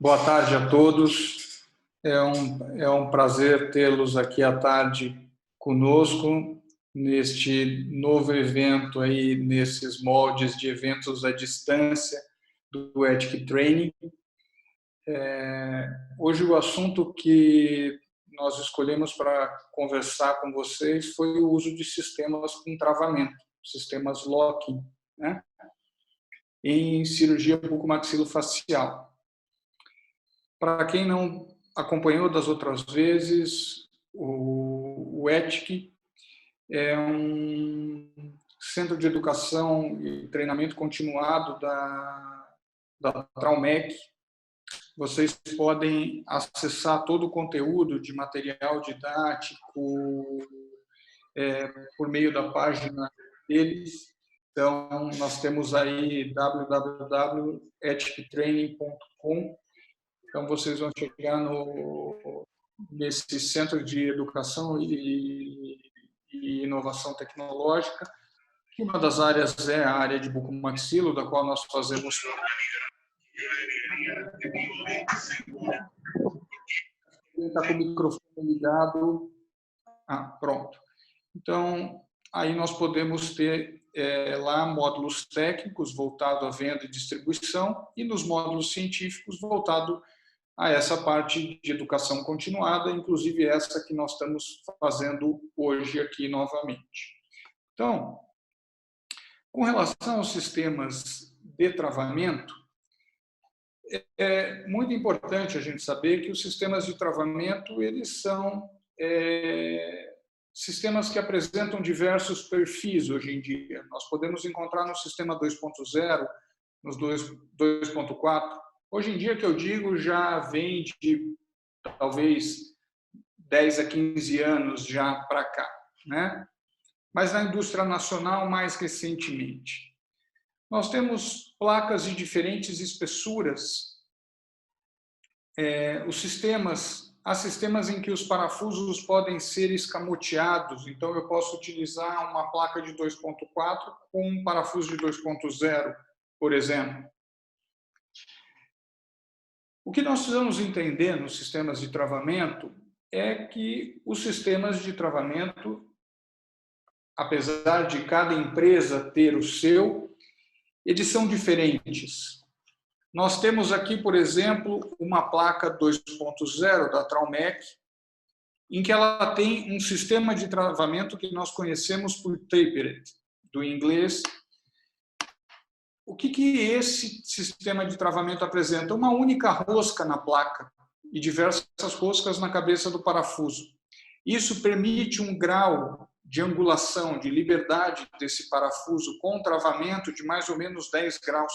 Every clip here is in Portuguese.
Boa tarde a todos. É um prazer tê-los aqui à tarde conosco neste novo evento aí, nesses moldes de eventos à distância do Ethic Training. Hoje o assunto que nós escolhemos para conversar com vocês foi o uso de sistemas com travamento, sistemas locking, né, em cirurgia bucomaxilofacial. Para quem não acompanhou das outras vezes, o ETIC é um centro de educação e treinamento continuado da Traumec. Vocês podem acessar todo o conteúdo de material didático por meio da página deles. Então, nós temos aí www.etictraining.com. Então, vocês vão chegar nesse centro de educação e inovação tecnológica. Uma das áreas é a área de bucomaxilo, da qual nós fazemos... Está com o microfone ligado. Pronto. Então, aí nós podemos ter lá módulos técnicos voltados à venda e distribuição e nos módulos científicos voltados a essa parte de educação continuada, inclusive essa que nós estamos fazendo hoje aqui novamente. Então, com relação aos sistemas de travamento, é muito importante a gente saber que os sistemas de travamento eles são sistemas que apresentam diversos perfis hoje em dia. Nós podemos encontrar no sistema 2.0, nos 2.4. Hoje em dia, que eu digo, já vem de talvez 10 a 15 anos já para cá, né? Mas na indústria nacional, mais recentemente. Nós temos placas de diferentes espessuras. Há sistemas em que os parafusos podem ser escamoteados, então eu posso utilizar uma placa de 2.4 com um parafuso de 2.0, por exemplo. O que nós precisamos entender nos sistemas de travamento é que os sistemas de travamento, apesar de cada empresa ter o seu, eles são diferentes. Nós temos aqui, por exemplo, uma placa 2.0 da Traumec, em que ela tem um sistema de travamento que nós conhecemos por tapered, do inglês. O que esse sistema de travamento apresenta? Uma única rosca na placa e diversas roscas na cabeça do parafuso. Isso permite um grau de angulação, de liberdade desse parafuso com travamento de mais ou menos 10 graus.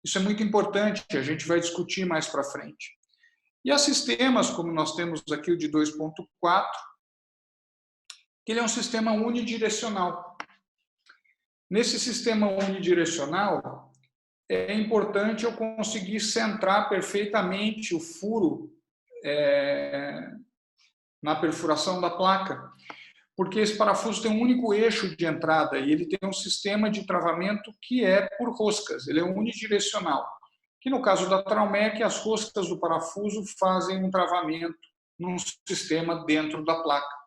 Isso é muito importante, a gente vai discutir mais para frente. E há sistemas, como nós temos aqui o de 2.4, que ele é um sistema unidirecional. Nesse sistema unidirecional, é importante eu conseguir centrar perfeitamente o furo na perfuração da placa, porque esse parafuso tem um único eixo de entrada e ele tem um sistema de travamento que é por roscas, ele é unidirecional. Que no caso da Traumec, as roscas do parafuso fazem um travamento num sistema dentro da placa.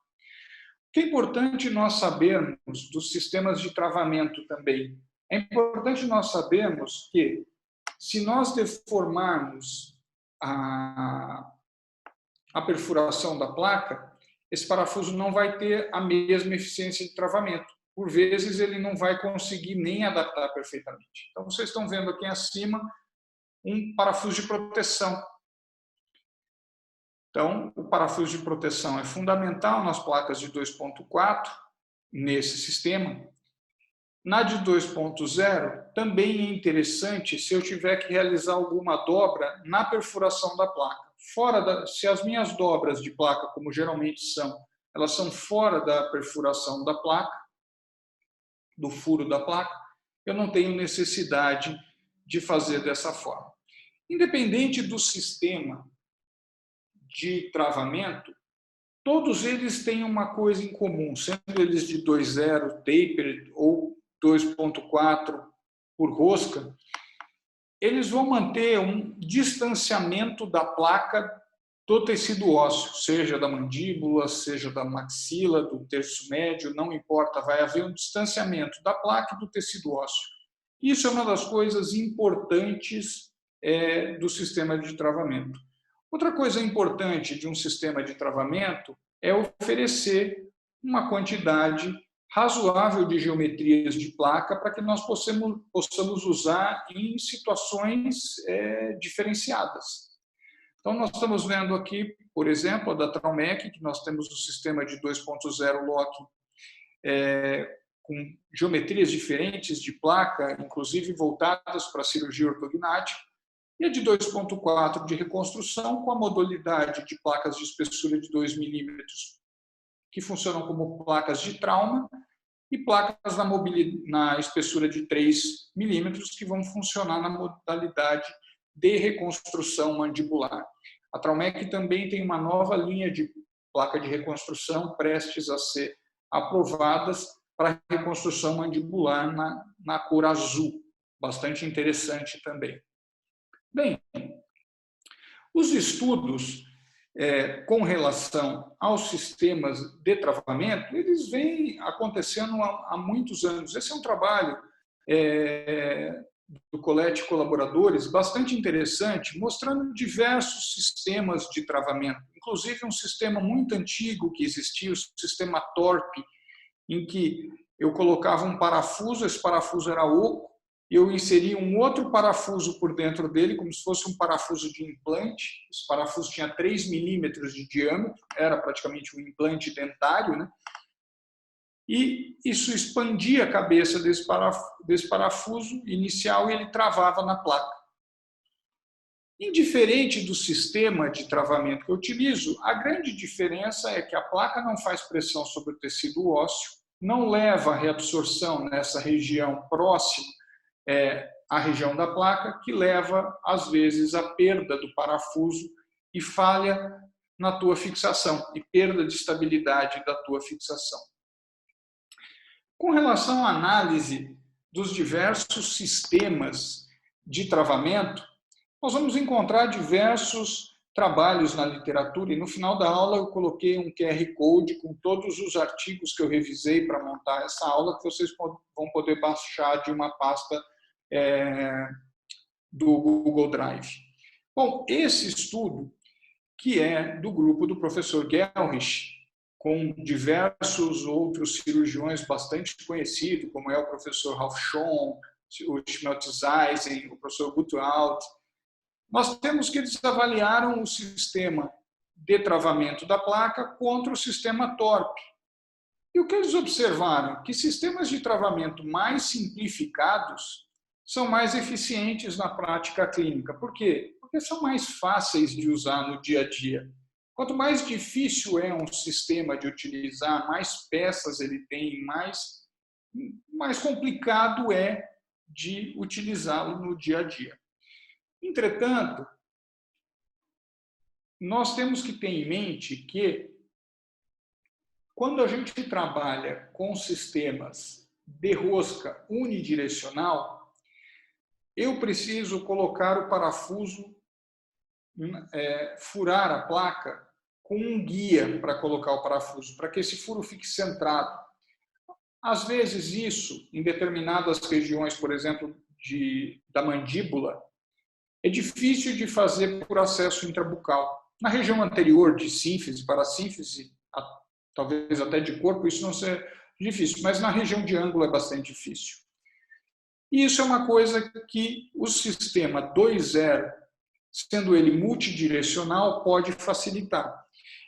O que é importante nós sabermos dos sistemas de travamento também? É importante nós sabermos que, se nós deformarmos a perfuração da placa, esse parafuso não vai ter a mesma eficiência de travamento. Por vezes, ele não vai conseguir nem adaptar perfeitamente. Então, vocês estão vendo aqui acima um parafuso de proteção. Então, o parafuso de proteção é fundamental nas placas de 2.4, nesse sistema. Na de 2.0, também é interessante se eu tiver que realizar alguma dobra na perfuração da placa. Se as minhas dobras de placa, como geralmente são, elas são fora da perfuração da placa, do furo da placa, eu não tenho necessidade de fazer dessa forma. Independente do sistema de travamento, todos eles têm uma coisa em comum, sendo eles de 2.0, tapered ou 2.4 por rosca, eles vão manter um distanciamento da placa do tecido ósseo, seja da mandíbula, seja da maxila, do terço médio, não importa, vai haver um distanciamento da placa e do tecido ósseo. Isso é uma das coisas importantes do sistema de travamento. Outra coisa importante de um sistema de travamento é oferecer uma quantidade razoável de geometrias de placa para que nós possamos usar em situações diferenciadas. Então, nós estamos vendo aqui, por exemplo, a da Traumec, que nós temos o sistema de 2.0 lock com geometrias diferentes de placa, inclusive voltadas para a cirurgia ortognática, e a de 2.4 de reconstrução, com a modalidade de placas de espessura de 2 milímetros, que funcionam como placas de trauma, e placas na espessura de 3 milímetros, que vão funcionar na modalidade de reconstrução mandibular. A Traumec também tem uma nova linha de placa de reconstrução prestes a ser aprovadas para reconstrução mandibular na cor azul, bastante interessante também. Bem, os estudos com relação aos sistemas de travamento, eles vêm acontecendo há muitos anos. Esse é um trabalho do Colette e colaboradores bastante interessante, mostrando diversos sistemas de travamento, inclusive um sistema muito antigo que existia, o sistema TORP, em que eu colocava um parafuso, esse parafuso era oco, eu inseria um outro parafuso por dentro dele, como se fosse um parafuso de implante. Esse parafuso tinha 3 milímetros de diâmetro, era praticamente um implante dentário, né? E isso expandia a cabeça desse parafuso inicial e ele travava na placa. Indiferente do sistema de travamento que eu utilizo, a grande diferença é que a placa não faz pressão sobre o tecido ósseo, não leva a reabsorção nessa região próxima à região da placa, que leva, às vezes, à perda do parafuso e falha na tua fixação, e perda de estabilidade da tua fixação. Com relação à análise dos diversos sistemas de travamento, nós vamos encontrar diversos trabalhos na literatura, e no final da aula eu coloquei um QR Code com todos os artigos que eu revisei para montar essa aula, que vocês vão poder baixar de uma pasta do Google Drive. Bom, esse estudo, que é do grupo do professor Gerrich, com diversos outros cirurgiões bastante conhecidos, como é o professor Ralph Schoen, o Schmeltz-Eisen, o professor Gutwald, nós temos que eles avaliaram o sistema de travamento da placa contra o sistema TORP. E o que eles observaram? Que sistemas de travamento mais simplificados são mais eficientes na prática clínica. Por quê? Porque são mais fáceis de usar no dia a dia. Quanto mais difícil é um sistema de utilizar, mais peças ele tem, mais complicado é de utilizá-lo no dia a dia. Entretanto, nós temos que ter em mente que, quando a gente trabalha com sistemas de rosca unidirecional, eu preciso colocar o parafuso, furar a placa com um guia para colocar o parafuso, para que esse furo fique centrado. Às vezes isso, em determinadas regiões, por exemplo, da mandíbula, é difícil de fazer por acesso intrabucal. Na região anterior de sínfise, parasínfise, talvez até de corpo, isso não seja difícil, mas na região de ângulo é bastante difícil. E isso é uma coisa que o sistema 2.0, sendo ele multidirecional, pode facilitar.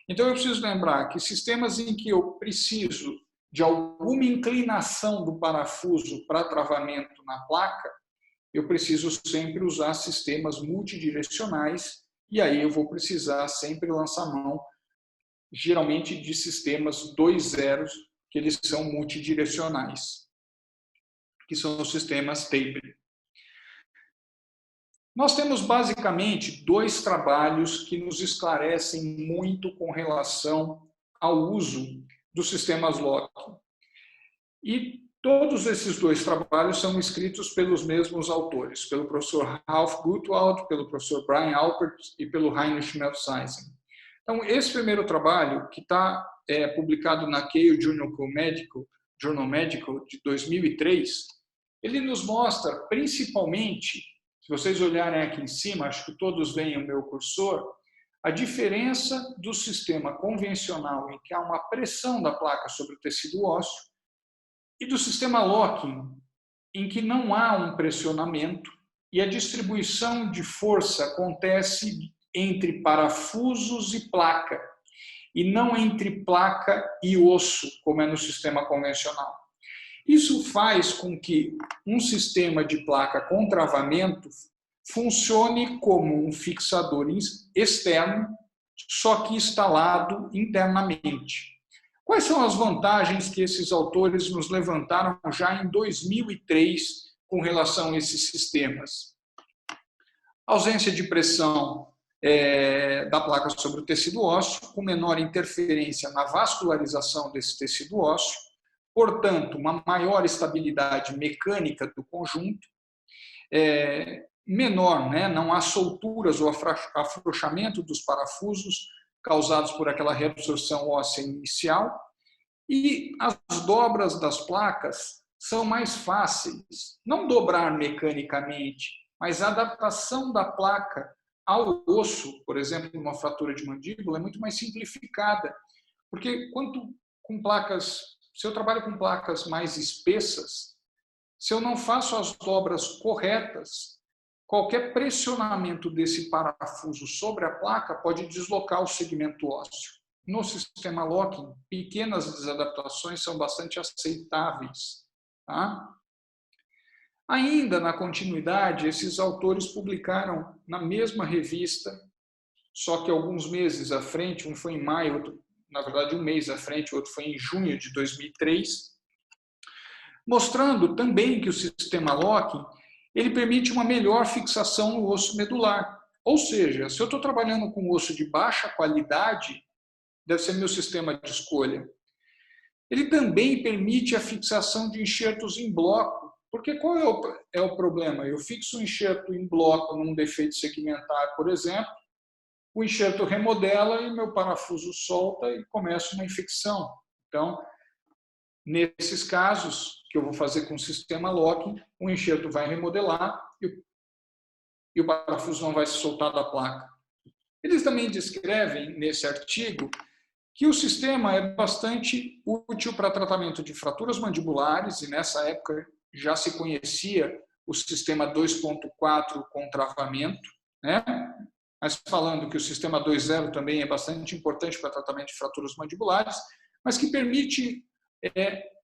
Então, eu preciso lembrar que sistemas em que eu preciso de alguma inclinação do parafuso para travamento na placa, eu preciso sempre usar sistemas multidirecionais, e aí eu vou precisar sempre lançar mão, geralmente, de sistemas 2.0, que eles são multidirecionais, que são os sistemas taper. Nós temos basicamente 2 trabalhos que nos esclarecem muito com relação ao uso dos sistemas lock. E Todos esses dois trabalhos são escritos pelos mesmos autores, pelo professor Ralph Gutwald, pelo professor Brian Alpert e pelo Heinrich Meltzeisen. Então, esse primeiro trabalho, que está publicado na Keio Journal Medical de 2003, ele nos mostra, principalmente, se vocês olharem aqui em cima, acho que todos veem o meu cursor, a diferença do sistema convencional, em que há uma pressão da placa sobre o tecido ósseo, e do sistema locking, em que não há um pressionamento e a distribuição de força acontece entre parafusos e placa, e não entre placa e osso, como é no sistema convencional. Isso faz com que um sistema de placa com travamento funcione como um fixador externo, só que instalado internamente. Quais são as vantagens que esses autores nos levantaram já em 2003 com relação a esses sistemas? Ausência de pressão da placa sobre o tecido ósseo, com menor interferência na vascularização desse tecido ósseo, portanto, uma maior estabilidade mecânica do conjunto, menor, né? Não há solturas ou afrouxamento dos parafusos causados por aquela reabsorção óssea inicial, e as dobras das placas são mais fáceis, não dobrar mecanicamente, mas a adaptação da placa ao osso, por exemplo, numa fratura de mandíbula, é muito mais simplificada, porque se eu trabalho com placas mais espessas, se eu não faço as dobras corretas, qualquer pressionamento desse parafuso sobre a placa pode deslocar o segmento ósseo. No sistema locking, pequenas desadaptações são bastante aceitáveis. Tá? Ainda na continuidade, esses autores publicaram na mesma revista, só que alguns meses à frente, um foi em maio, outro, na verdade um mês à frente, outro foi em junho de 2003, mostrando também que o sistema locking ele permite uma melhor fixação no osso medular. Ou seja, se eu estou trabalhando com osso de baixa qualidade, deve ser meu sistema de escolha. Ele também permite a fixação de enxertos em bloco, porque qual é o problema? Eu fixo um enxerto em bloco num defeito segmentar, por exemplo, o enxerto remodela e meu parafuso solta e começa uma infecção. Então, nesses casos, que eu vou fazer com o sistema locking, o enxerto vai remodelar e o parafuso não vai se soltar da placa. Eles também descrevem, nesse artigo, que o sistema é bastante útil para tratamento de fraturas mandibulares, e nessa época já se conhecia o sistema 2.4 com travamento, né? Mas falando que o sistema 2.0 também é bastante importante para tratamento de fraturas mandibulares, mas que permite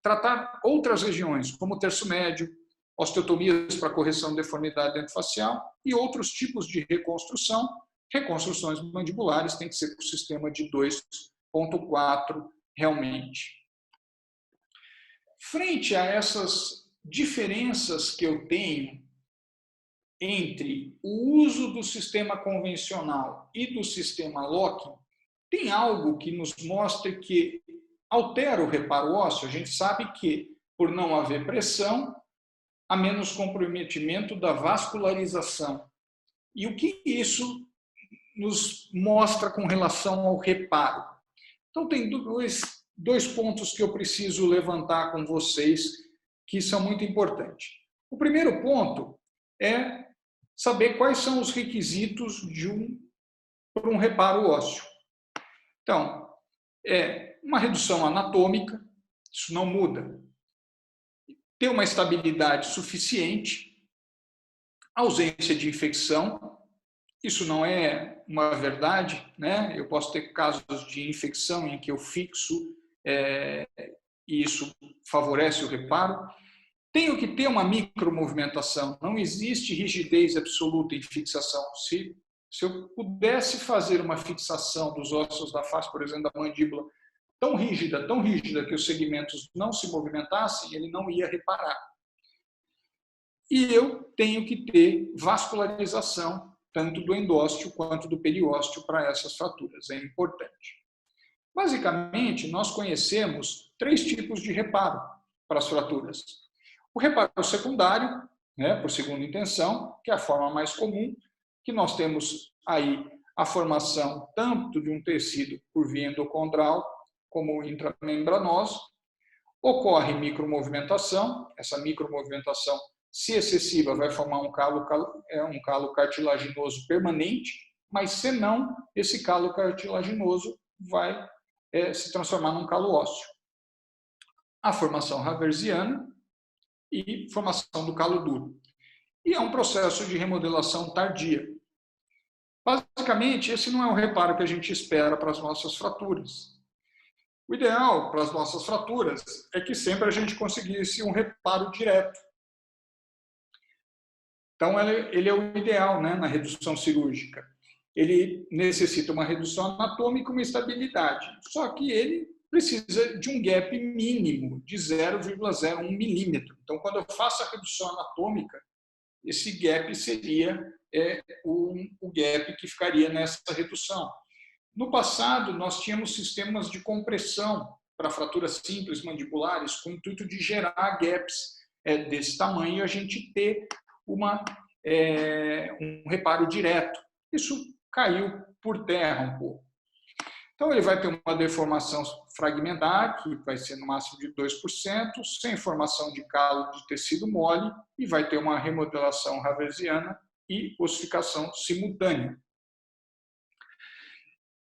tratar outras regiões, como o terço médio, osteotomias para correção de deformidade dentofacial e outros tipos de reconstrução. Reconstruções mandibulares têm que ser com o sistema de 2.4 realmente. Frente a essas diferenças que eu tenho entre o uso do sistema convencional e do sistema locking, tem algo que nos mostre que altera o reparo ósseo. A gente sabe que, por não haver pressão, há menos comprometimento da vascularização. E o que isso nos mostra com relação ao reparo? Então, tem dois pontos que eu preciso levantar com vocês, que são muito importantes. O primeiro ponto é saber quais são os requisitos para um reparo ósseo. Então, uma redução anatômica, isso não muda. Ter uma estabilidade suficiente, ausência de infecção, isso não é uma verdade, né? Eu posso ter casos de infecção em que eu fixo e isso favorece o reparo. Tenho que ter uma micromovimentação, não existe rigidez absoluta em fixação. Se eu pudesse fazer uma fixação dos ossos da face, por exemplo, da mandíbula, tão rígida que os segmentos não se movimentassem, ele não ia reparar. E eu tenho que ter vascularização, tanto do endósteo quanto do periósteo, para essas fraturas. É importante. Basicamente, nós conhecemos 3 tipos de reparo. para as fraturas. O reparo secundário, né, por segunda intenção, que é a forma mais comum, que nós temos aí a formação tanto de um tecido por via endocondral como intramembranoso. Ocorre micromovimentação, essa micromovimentação, se excessiva, vai formar um calo cartilaginoso permanente, mas se não, esse calo cartilaginoso vai se transformar num calo ósseo. A formação haversiana e formação do calo duro. E é um processo de remodelação tardia. Basicamente, esse não é o reparo que a gente espera para as nossas fraturas. O ideal para as nossas fraturas é que sempre a gente conseguisse um reparo direto. Então, ele é o ideal, né, na redução cirúrgica. Ele necessita uma redução anatômica e uma estabilidade. Só que ele precisa de um gap mínimo de 0,01 milímetro. Então, quando eu faço a redução anatômica, esse gap seria o gap que ficaria nessa redução. No passado, nós tínhamos sistemas de compressão para fraturas simples mandibulares com o intuito de gerar gaps desse tamanho e a gente ter um reparo direto. Isso caiu por terra um pouco. Então, ele vai ter uma deformação fragmentar, que vai ser no máximo de 2%, sem formação de calo de tecido mole, e vai ter uma remodelação haversiana e ossificação simultânea.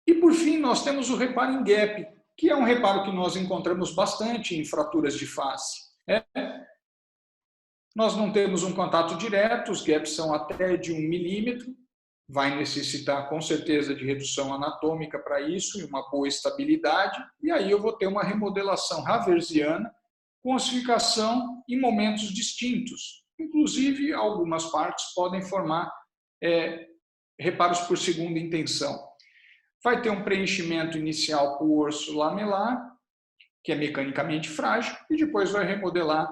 E, por fim, nós temos o reparo em gap, que é um reparo que nós encontramos bastante em fraturas de face. Nós não temos um contato direto, os gaps são até de 1 milímetro, vai necessitar com certeza de redução anatômica para isso e uma boa estabilidade, e aí eu vou ter uma remodelação haversiana com ossificação em momentos distintos. Inclusive, algumas partes podem formar reparos por segunda intenção. Vai ter um preenchimento inicial com o osso lamelar, que é mecanicamente frágil, e depois vai remodelar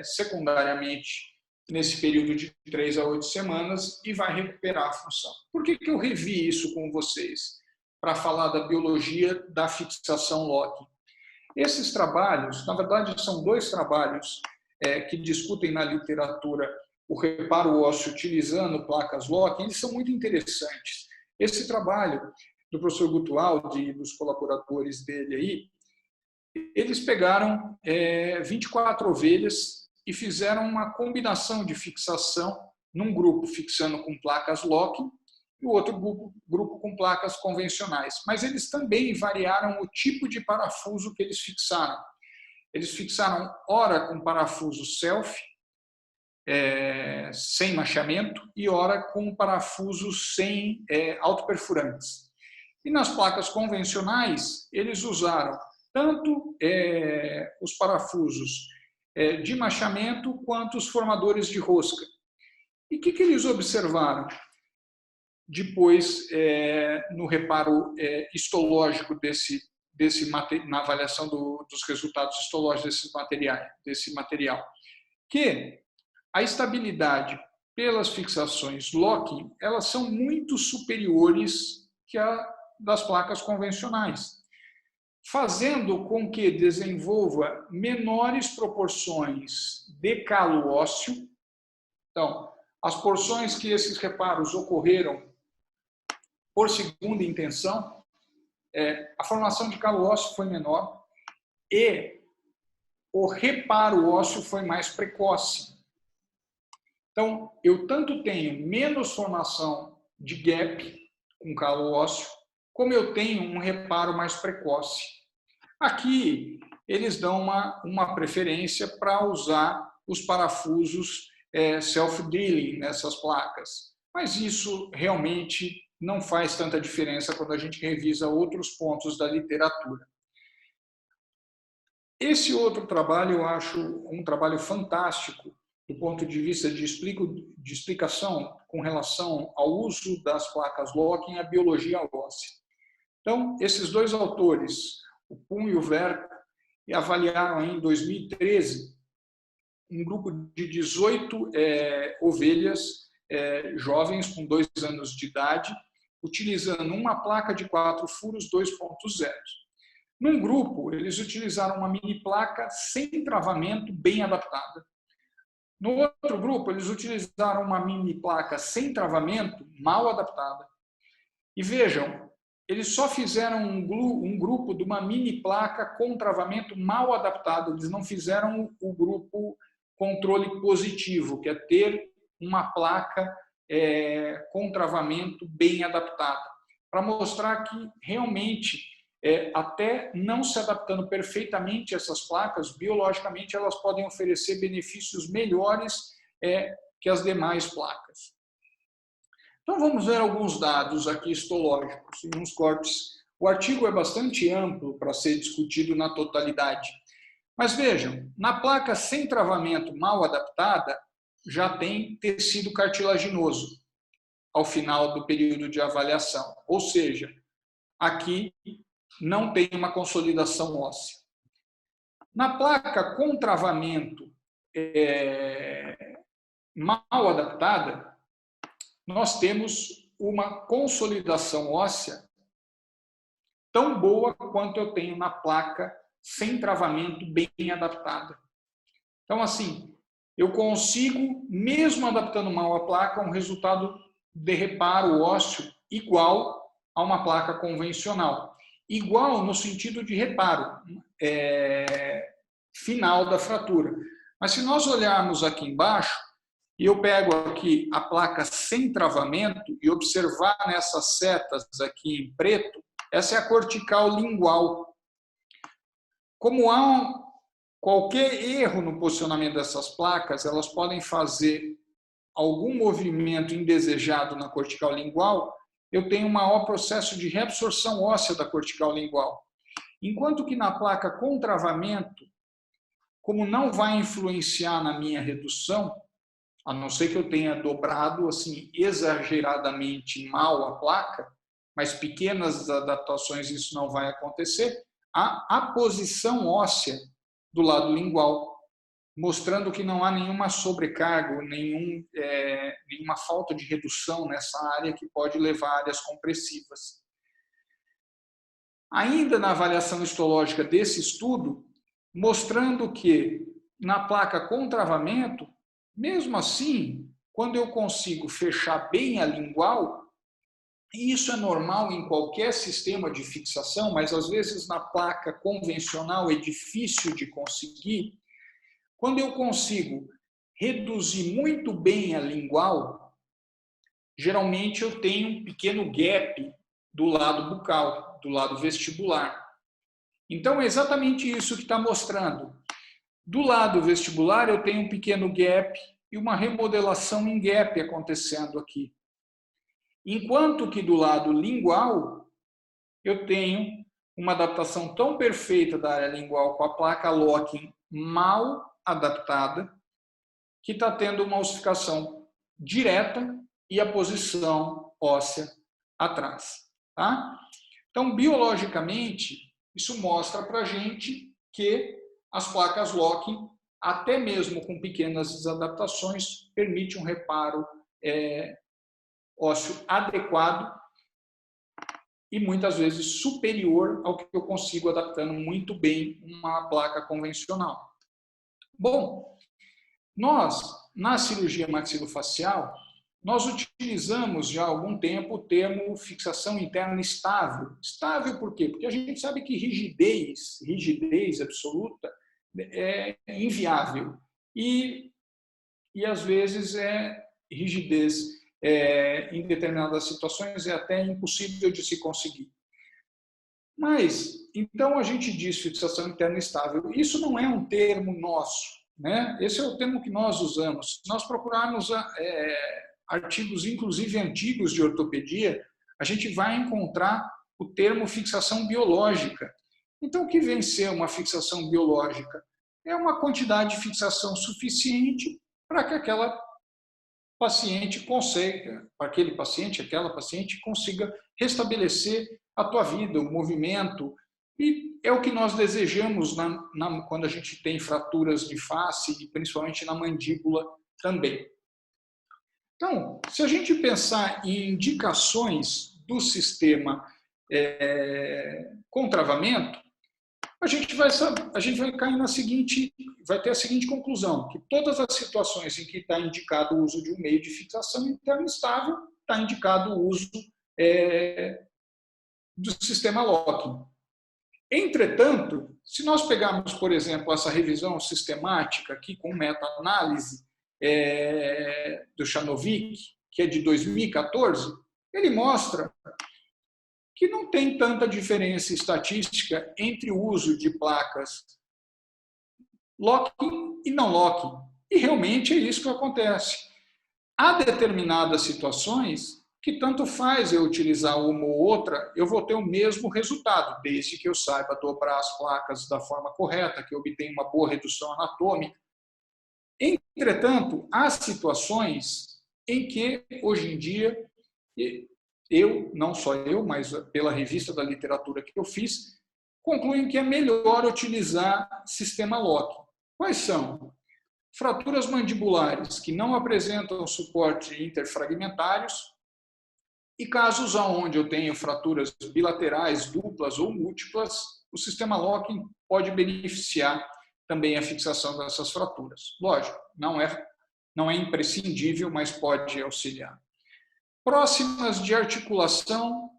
secundariamente nesse período de 3 a 8 semanas e vai recuperar a função. Por que eu revi isso com vocês? Para falar da biologia da fixação locking. Esses trabalhos, na verdade, são 2 trabalhos que discutem na literatura o reparo ósseo utilizando placas locking, eles são muito interessantes. Esse trabalho do professor Gutualdi e dos colaboradores dele aí, eles pegaram 24 ovelhas e fizeram uma combinação de fixação num grupo fixando com placas locking e o outro grupo com placas convencionais. Mas eles também variaram o tipo de parafuso que eles fixaram. Eles fixaram ora com parafuso self, sem machamento, e ora com parafusos sem autoperfurantes. E nas placas convencionais, eles usaram tanto os parafusos de machamento quanto os formadores de rosca. E o que eles observaram depois no reparo histológico na avaliação dos resultados histológicos desse material? Que a estabilidade pelas fixações locking, elas são muito superiores que a das placas convencionais, fazendo com que desenvolva menores proporções de calo ósseo. Então, as porções que esses reparos ocorreram por segunda intenção, a formação de calo ósseo foi menor e o reparo ósseo foi mais precoce. Então, eu tanto tenho menos formação de gap com calo ósseo, como eu tenho um reparo mais precoce. Aqui, eles dão uma preferência para usar os parafusos self-drilling nessas placas. Mas isso realmente não faz tanta diferença quando a gente revisa outros pontos da literatura. Esse outro trabalho eu acho um trabalho fantástico do ponto de vista de explicação com relação ao uso das placas locking e a biologia óssea. Então, esses 2 autores, o Pun e o Verco, avaliaram em 2013 um grupo de 18 ovelhas jovens com 2 anos de idade, utilizando uma placa de 4 furos 2.0. Num grupo, eles utilizaram uma mini placa sem travamento bem adaptada. No outro grupo, eles utilizaram uma mini placa sem travamento mal adaptada. E vejam, eles só fizeram um grupo de uma mini placa com travamento mal adaptado. Eles não fizeram o grupo controle positivo, que é ter uma placa com travamento bem adaptada, para mostrar que realmente, até não se adaptando perfeitamente essas placas, biologicamente elas podem oferecer benefícios melhores que as demais placas. Então vamos ver alguns dados aqui histológicos e uns cortes. O artigo é bastante amplo para ser discutido na totalidade. Mas vejam, na placa sem travamento mal adaptada, já tem tecido cartilaginoso ao final do período de avaliação. Ou seja, aqui não tem uma consolidação óssea. Na placa com travamento mal adaptada, nós temos uma consolidação óssea tão boa quanto eu tenho na placa sem travamento bem adaptada. Então, assim, eu consigo, mesmo adaptando mal a placa, um resultado de reparo ósseo igual a uma placa convencional. Igual no sentido de reparo final da fratura. Mas se nós olharmos aqui embaixo, e eu pego aqui a placa sem travamento e observar nessas setas aqui em preto, essa é a cortical lingual. Como há qualquer erro no posicionamento dessas placas, elas podem fazer algum movimento indesejado na cortical lingual, eu tenho um maior processo de reabsorção óssea da cortical lingual. Enquanto que na placa com travamento, como não vai influenciar na minha redução, a não ser que eu tenha dobrado assim exageradamente mal a placa, mas pequenas adaptações isso não vai acontecer, a posição óssea do lado lingual, mostrando que não há nenhuma sobrecarga, nenhuma falta de redução nessa área que pode levar a áreas compressivas. Ainda na avaliação histológica desse estudo, mostrando que na placa com travamento, mesmo assim, quando eu consigo fechar bem a lingual, e isso é normal em qualquer sistema de fixação, mas às vezes na placa convencional é difícil de conseguir, quando eu consigo reduzir muito bem a lingual, geralmente eu tenho um pequeno gap do lado bucal, do lado vestibular. Então é exatamente isso que está mostrando. Do lado vestibular, eu tenho um pequeno gap e uma remodelação em gap acontecendo aqui. Enquanto que do lado lingual, eu tenho uma adaptação tão perfeita da área lingual com a placa locking mal adaptada, que está tendo uma ossificação direta e a posição óssea atrás. Tá? Então, biologicamente, isso mostra para a gente que as placas locking, até mesmo com pequenas desadaptações, permite um reparo ósseo adequado e muitas vezes superior ao que eu consigo adaptando muito bem uma placa convencional. Bom, nós, na cirurgia maxilofacial, nós utilizamos já há algum tempo o termo fixação interna estável. Estável por quê? Porque a gente sabe que rigidez absoluta, é inviável. E às vezes, rigidez em determinadas situações é até impossível de se conseguir. Mas, então, a gente diz fixação interna estável. Isso não é um termo nosso, né? Esse é o termo que nós usamos. Se nós procurarmos artigos, inclusive antigos de ortopedia, a gente vai encontrar o termo fixação biológica. Então, o que vem ser uma fixação biológica? É uma quantidade de fixação suficiente para que aquela paciente consiga, para aquele paciente, aquela paciente consiga restabelecer a tua vida, o movimento. E é o que nós desejamos quando a gente tem fraturas de face, e principalmente na mandíbula também. Então, se a gente pensar em indicações do sistema com travamento, a gente vai cair vai ter a seguinte conclusão, que todas as situações em que está indicado o uso de um meio de fixação interna estável, está indicado o uso do sistema locking. Entretanto, se nós pegarmos, por exemplo, essa revisão sistemática aqui com meta-análise do Chanovic, que é de 2014, ele mostra que não tem tanta diferença estatística entre o uso de placas locking e não locking. E realmente é isso que acontece. Há determinadas situações que tanto faz eu utilizar uma ou outra, eu vou ter o mesmo resultado, desde que eu saiba dobrar as placas da forma correta, que eu obtenha uma boa redução anatômica. Entretanto, há situações em que, hoje em dia, não só eu, mas pela revista da literatura que eu fiz, concluem que é melhor utilizar sistema locking. Quais são? Fraturas mandibulares que não apresentam suporte interfragmentários e casos onde eu tenho fraturas bilaterais, duplas ou múltiplas, o sistema locking pode beneficiar também a fixação dessas fraturas. Lógico, não é imprescindível, mas pode auxiliar. Próximas de articulação,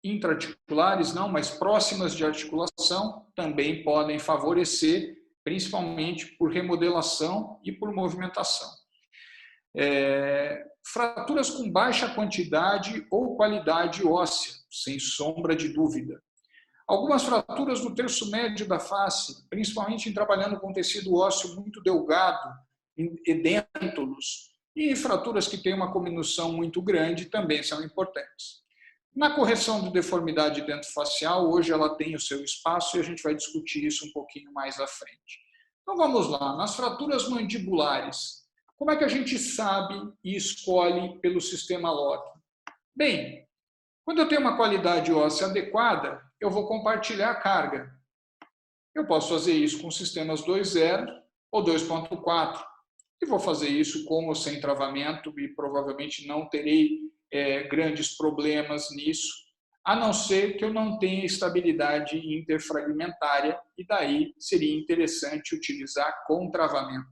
intraarticulares não, mas próximas de articulação também podem favorecer, principalmente por remodelação e por movimentação. Fraturas com baixa quantidade ou qualidade óssea, sem sombra de dúvida. Algumas fraturas do terço médio da face, principalmente em trabalhando com tecido ósseo muito delgado, edêntulos, e fraturas que têm uma cominução muito grande também são importantes. Na correção de deformidade dentofacial, hoje ela tem o seu espaço e a gente vai discutir isso um pouquinho mais à frente. Então vamos lá, nas fraturas mandibulares, como é que a gente sabe e escolhe pelo sistema locking? Bem, quando eu tenho uma qualidade óssea adequada, eu vou compartilhar a carga. Eu posso fazer isso com sistemas 2.0 ou 2.4. E vou fazer isso com ou sem travamento e provavelmente não terei grandes problemas nisso, a não ser que eu não tenha estabilidade interfragmentária e daí seria interessante utilizar com travamento.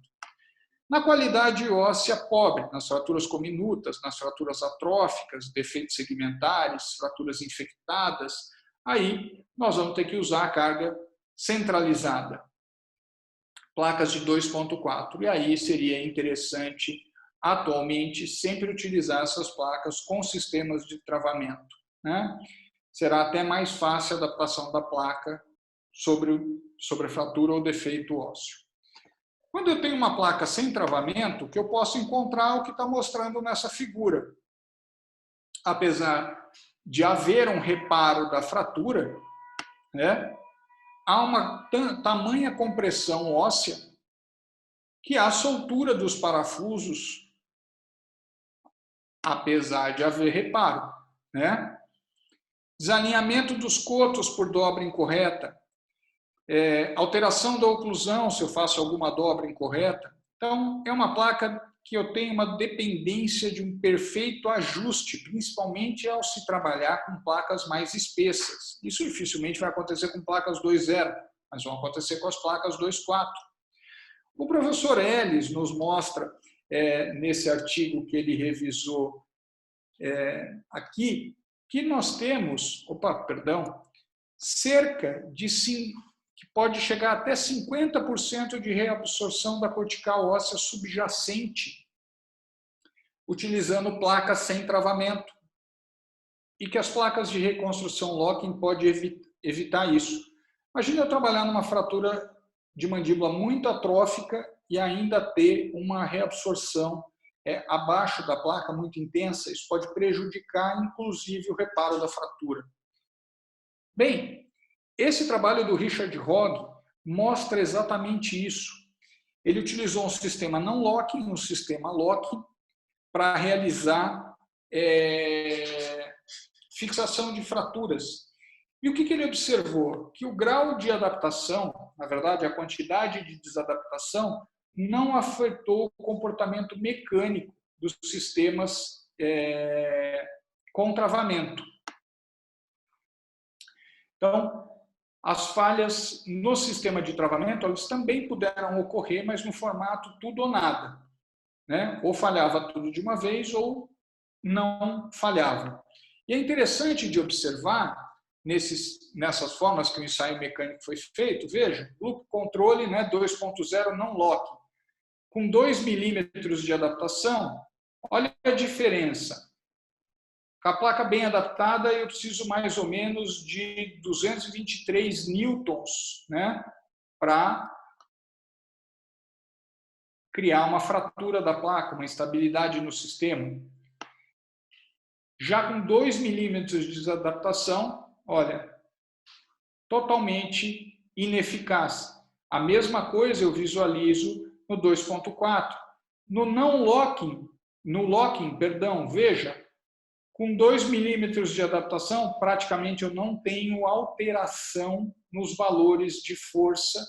Na qualidade óssea pobre, nas fraturas cominutas, nas fraturas atróficas, defeitos segmentares, fraturas infectadas, aí nós vamos ter que usar a carga centralizada. Placas de 2.4. E aí seria interessante, atualmente, sempre utilizar essas placas com sistemas de travamento, né? Será até mais fácil a adaptação da placa sobre a fratura ou defeito ósseo. Quando eu tenho uma placa sem travamento, que eu posso encontrar o que está mostrando nessa figura. Apesar de haver um reparo da fratura, né? Há uma tamanha compressão óssea que há soltura dos parafusos, apesar de haver reparo, né? Desalinhamento dos cotos por dobra incorreta, alteração da oclusão se eu faço alguma dobra incorreta. Então, é uma placa que eu tenho uma dependência de um perfeito ajuste, principalmente ao se trabalhar com placas mais espessas. Isso dificilmente vai acontecer com placas 2.0, mas vão acontecer com as placas 2.4. O professor Ellis nos mostra, nesse artigo que ele revisou aqui, que nós temos, cerca de que pode chegar até 50% de reabsorção da cortical óssea subjacente, utilizando placas sem travamento. E que as placas de reconstrução locking podem evitar isso. Imagina eu trabalhar numa fratura de mandíbula muito atrófica e ainda ter uma reabsorção abaixo da placa muito intensa. Isso pode prejudicar, inclusive, o reparo da fratura. Bem, esse trabalho do Richard Hogg mostra exatamente isso. Ele utilizou um sistema não locking, um sistema locking, para realizar fixação de fraturas. E o que ele observou? Que o grau de adaptação, na verdade, a quantidade de desadaptação, não afetou o comportamento mecânico dos sistemas com travamento. Então, as falhas no sistema de travamento, elas também puderam ocorrer, mas no formato tudo ou nada, né? Ou falhava tudo de uma vez ou não falhava. E é interessante de observar nessas formas que o ensaio mecânico foi feito, veja, loop controle, né, 2.0 não lock, com 2 milímetros de adaptação, olha a diferença. Com a placa bem adaptada, eu preciso mais ou menos de 223 newtons, né, para criar uma fratura da placa, uma instabilidade no sistema. Já com 2 milímetros de desadaptação, olha, totalmente ineficaz. A mesma coisa eu visualizo no 2.4. No locking, veja, com 2 milímetros de adaptação, praticamente eu não tenho alteração nos valores de força.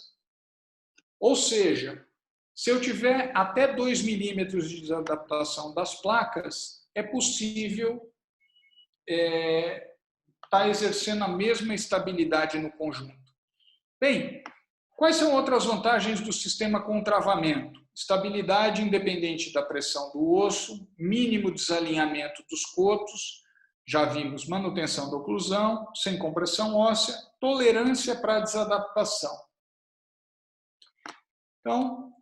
Ou seja, se eu tiver até 2 milímetros de desadaptação das placas, é possível estar exercendo a mesma estabilidade no conjunto. Bem, quais são outras vantagens do sistema com travamento? Estabilidade independente da pressão do osso, mínimo desalinhamento dos cotos, já vimos manutenção da oclusão, sem compressão óssea, tolerância para desadaptação. Então,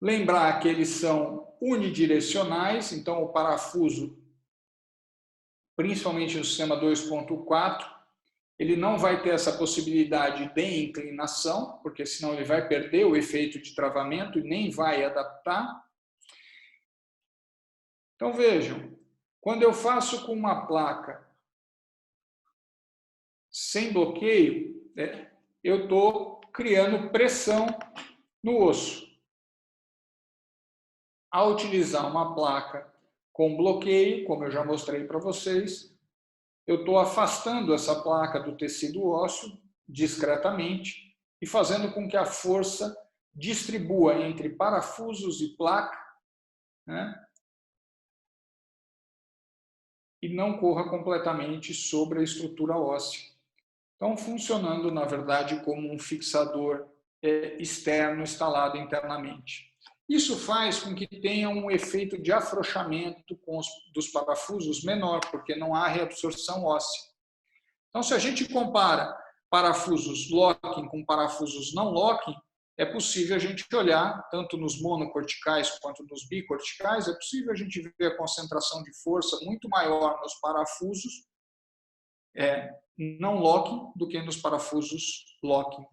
lembrar que eles são unidirecionais, então o parafuso, principalmente no sistema 2.4, ele não vai ter essa possibilidade de inclinação, porque senão ele vai perder o efeito de travamento e nem vai adaptar. Então vejam, quando eu faço com uma placa sem bloqueio, eu estou criando pressão no osso. Ao utilizar uma placa com bloqueio, como eu já mostrei para vocês, eu estou afastando essa placa do tecido ósseo discretamente e fazendo com que a força distribua entre parafusos e placa, né, e não corra completamente sobre a estrutura óssea. Então, funcionando, na verdade, como um fixador externo instalado internamente. Isso faz com que tenha um efeito de afrouxamento dos parafusos menor, porque não há reabsorção óssea. Então, se a gente compara parafusos locking com parafusos não locking, é possível a gente olhar, tanto nos monocorticais quanto nos bicorticais, é possível a gente ver a concentração de força muito maior nos parafusos não locking do que nos parafusos locking.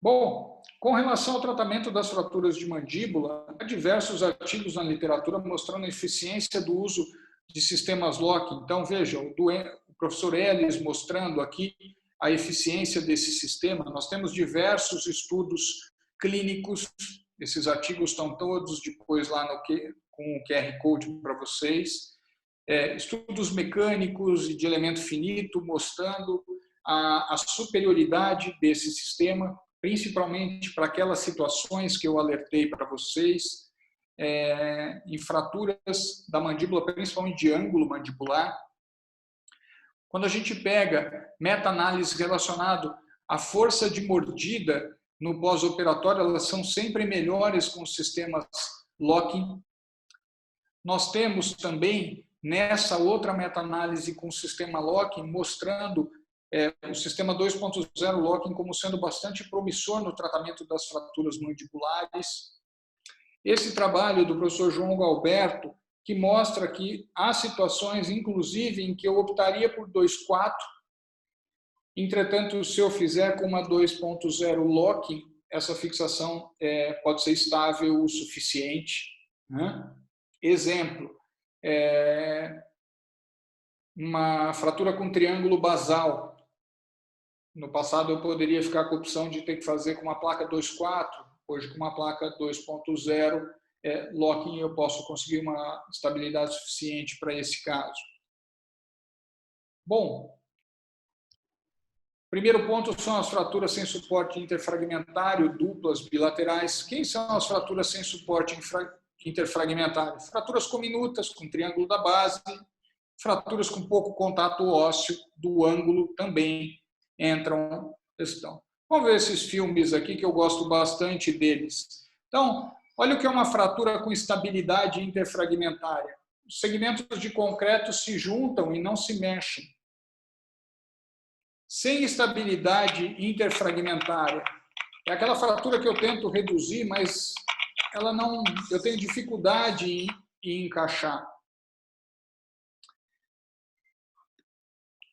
Bom, com relação ao tratamento das fraturas de mandíbula, há diversos artigos na literatura mostrando a eficiência do uso de sistemas locking. Então, vejam, o professor Ellis mostrando aqui a eficiência desse sistema. Nós temos diversos estudos clínicos, esses artigos estão todos depois lá com o QR Code para vocês. Estudos mecânicos e de elemento finito mostrando a superioridade desse sistema, principalmente para aquelas situações que eu alertei para vocês, em fraturas da mandíbula, principalmente de ângulo mandibular. Quando a gente pega meta-análise relacionado à força de mordida no pós-operatório, elas são sempre melhores com os sistemas locking. Nós temos também, nessa outra meta-análise com o sistema locking, mostrando o sistema 2.0 locking como sendo bastante promissor no tratamento das fraturas mandibulares. Esse trabalho do professor João Galberto, que mostra que há situações, inclusive, em que eu optaria por 2.4, entretanto, se eu fizer com uma 2.0 locking, essa fixação pode ser estável o suficiente, né? Exemplo, uma fratura com triângulo basal. No passado eu poderia ficar com a opção de ter que fazer com uma placa 2.4, hoje com uma placa 2.0 locking eu posso conseguir uma estabilidade suficiente para esse caso. Bom, primeiro ponto são as fraturas sem suporte interfragmentário, duplas, bilaterais. Quem são as fraturas sem suporte interfragmentário? Fraturas cominutas, com triângulo da base, fraturas com pouco contato ósseo do ângulo também entram em questão. Vamos ver esses filmes aqui que eu gosto bastante deles. Então, olha o que é uma fratura com estabilidade interfragmentária. Os segmentos de concreto se juntam e não se mexem. Sem estabilidade interfragmentária. É aquela fratura que eu tento reduzir, mas ela não, eu tenho dificuldade em encaixar.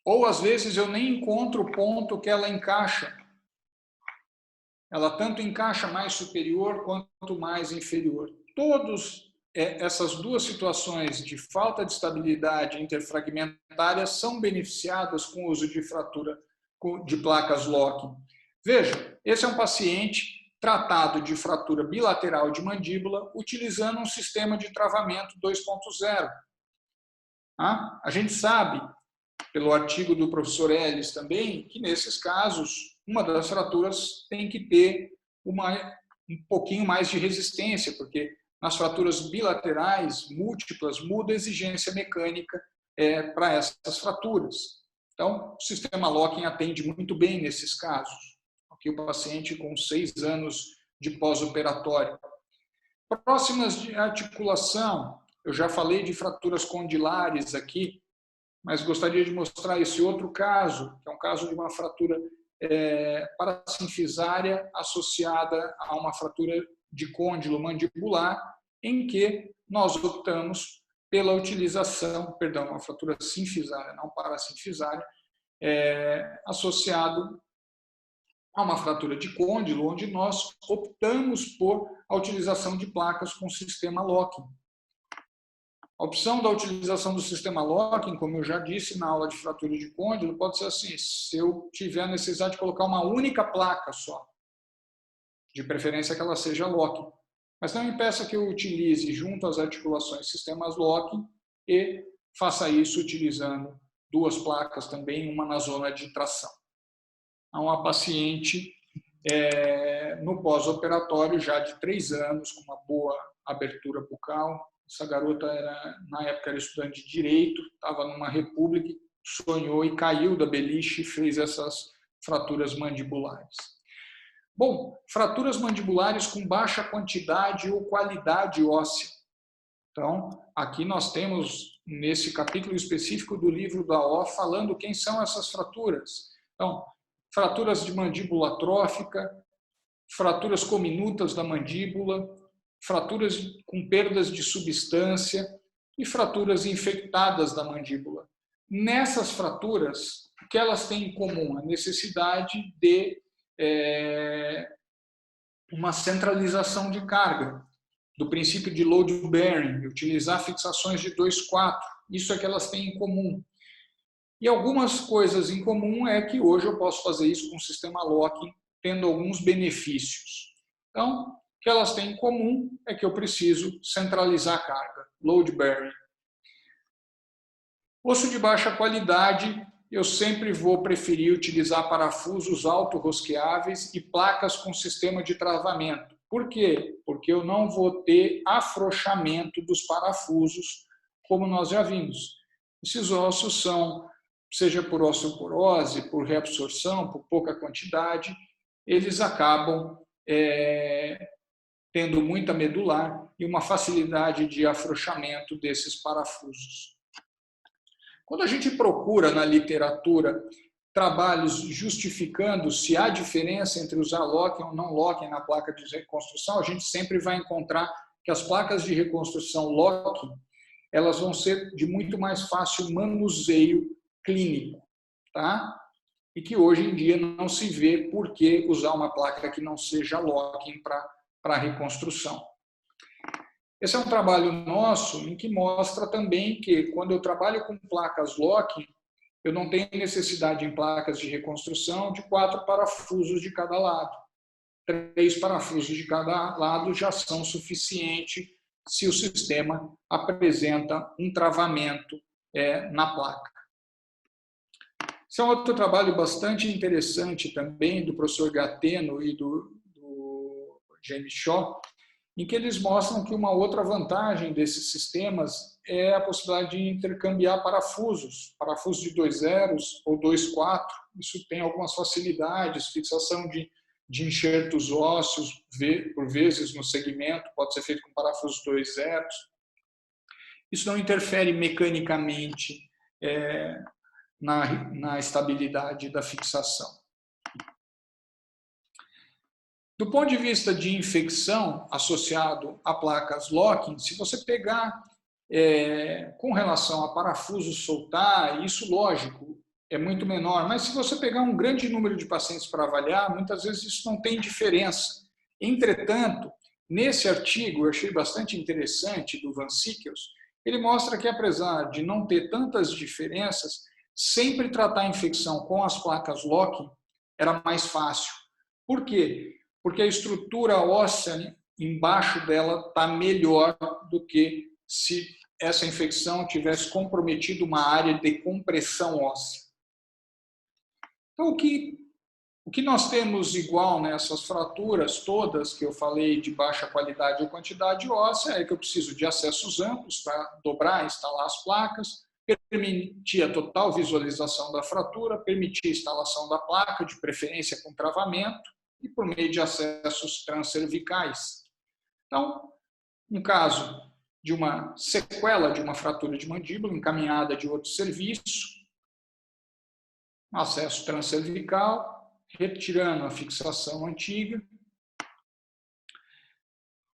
Ou, às vezes, eu nem encontro o ponto que ela encaixa. Ela tanto encaixa mais superior quanto mais inferior. Todas essas duas situações de falta de estabilidade interfragmentária são beneficiadas com o uso de fratura de placas locking. Veja, esse é um paciente tratado de fratura bilateral de mandíbula utilizando um sistema de travamento 2.0. A gente sabe, pelo artigo do professor Ellis também, que nesses casos, uma das fraturas tem que ter um pouquinho mais de resistência, porque nas fraturas bilaterais múltiplas muda a exigência mecânica para essas fraturas. Então, o sistema locking atende muito bem nesses casos. Aqui o paciente com 6 anos de pós-operatório. Próximas de articulação, eu já falei de fraturas condilares aqui, mas gostaria de mostrar esse outro caso, que é um caso de uma fratura parasinfisária associada a uma fratura de côndilo mandibular, em que nós optamos pela utilização, perdão, uma fratura sinfisária, não parasinfisária, associado a uma fratura de côndilo, onde nós optamos por a utilização de placas com sistema locking. A opção da utilização do sistema locking, como eu já disse na aula de fratura de côndilo, pode ser assim, se eu tiver a necessidade de colocar uma única placa só, de preferência que ela seja locking. Mas não impeça que eu utilize junto às articulações sistemas locking e faça isso utilizando 2 placas também, uma na zona de tração. Há uma paciente no pós-operatório já de 3 anos, com uma boa abertura bucal. Essa garota, na época, era estudante de Direito, estava numa república, sonhou e caiu da beliche e fez essas fraturas mandibulares. Bom, fraturas mandibulares com baixa quantidade ou qualidade óssea. Então, aqui nós temos, nesse capítulo específico do livro da O, falando quem são essas fraturas. Então, fraturas de mandíbula atrófica, fraturas cominutas da mandíbula, fraturas com perdas de substância e fraturas infectadas da mandíbula. Nessas fraturas, o que elas têm em comum? A necessidade de uma centralização de carga, do princípio de load bearing, utilizar fixações de 2/4. Isso é que elas têm em comum. E algumas coisas em comum é que hoje eu posso fazer isso com o sistema locking, tendo alguns benefícios. Então, o que elas têm em comum é que eu preciso centralizar a carga, load bearing. Osso de baixa qualidade, eu sempre vou preferir utilizar parafusos auto-rosqueáveis e placas com sistema de travamento. Por quê? Porque eu não vou ter afrouxamento dos parafusos, como nós já vimos. Esses ossos são, seja por osteoporose, por reabsorção, por pouca quantidade, eles acabam tendo muita medular e uma facilidade de afrouxamento desses parafusos. Quando a gente procura na literatura trabalhos justificando se há diferença entre usar locking ou não locking na placa de reconstrução, a gente sempre vai encontrar que as placas de reconstrução locking, elas vão ser de muito mais fácil manuseio clínico, tá? E que hoje em dia não se vê por que usar uma placa que não seja locking para reconstrução. Esse é um trabalho nosso em que mostra também que quando eu trabalho com placas locking, eu não tenho necessidade em placas de reconstrução de 4 parafusos de cada lado. 3 parafusos de cada lado já são suficientes se o sistema apresenta um travamento na placa. Esse é um outro trabalho bastante interessante também do professor Gateno e do James Shaw, em que eles mostram que uma outra vantagem desses sistemas é a possibilidade de intercambiar parafusos, parafusos de 2 zeros ou 2 4. Isso tem algumas facilidades, fixação de enxertos ósseos, por vezes no segmento, pode ser feito com parafusos 2 zeros. Isso não interfere mecanicamente na estabilidade da fixação. Do ponto de vista de infecção associado a placas locking, se você pegar com relação a parafusos soltar, isso, lógico, é muito menor, mas se você pegar um grande número de pacientes para avaliar, muitas vezes isso não tem diferença. Entretanto, nesse artigo, eu achei bastante interessante, do Van Sickels, ele mostra que, apesar de não ter tantas diferenças, sempre tratar a infecção com as placas locking era mais fácil. Por quê? Porque a estrutura óssea embaixo dela está melhor do que se essa infecção tivesse comprometido uma área de compressão óssea. Então, o que nós temos igual nessas fraturas todas que eu falei de baixa qualidade ou quantidade óssea é que eu preciso de acessos amplos para dobrar e instalar as placas, permitir a total visualização da fratura, permitir a instalação da placa, de preferência com travamento, e por meio de acessos transcervicais. Então, no caso de uma sequela de uma fratura de mandíbula encaminhada de outro serviço, acesso transcervical, retirando a fixação antiga,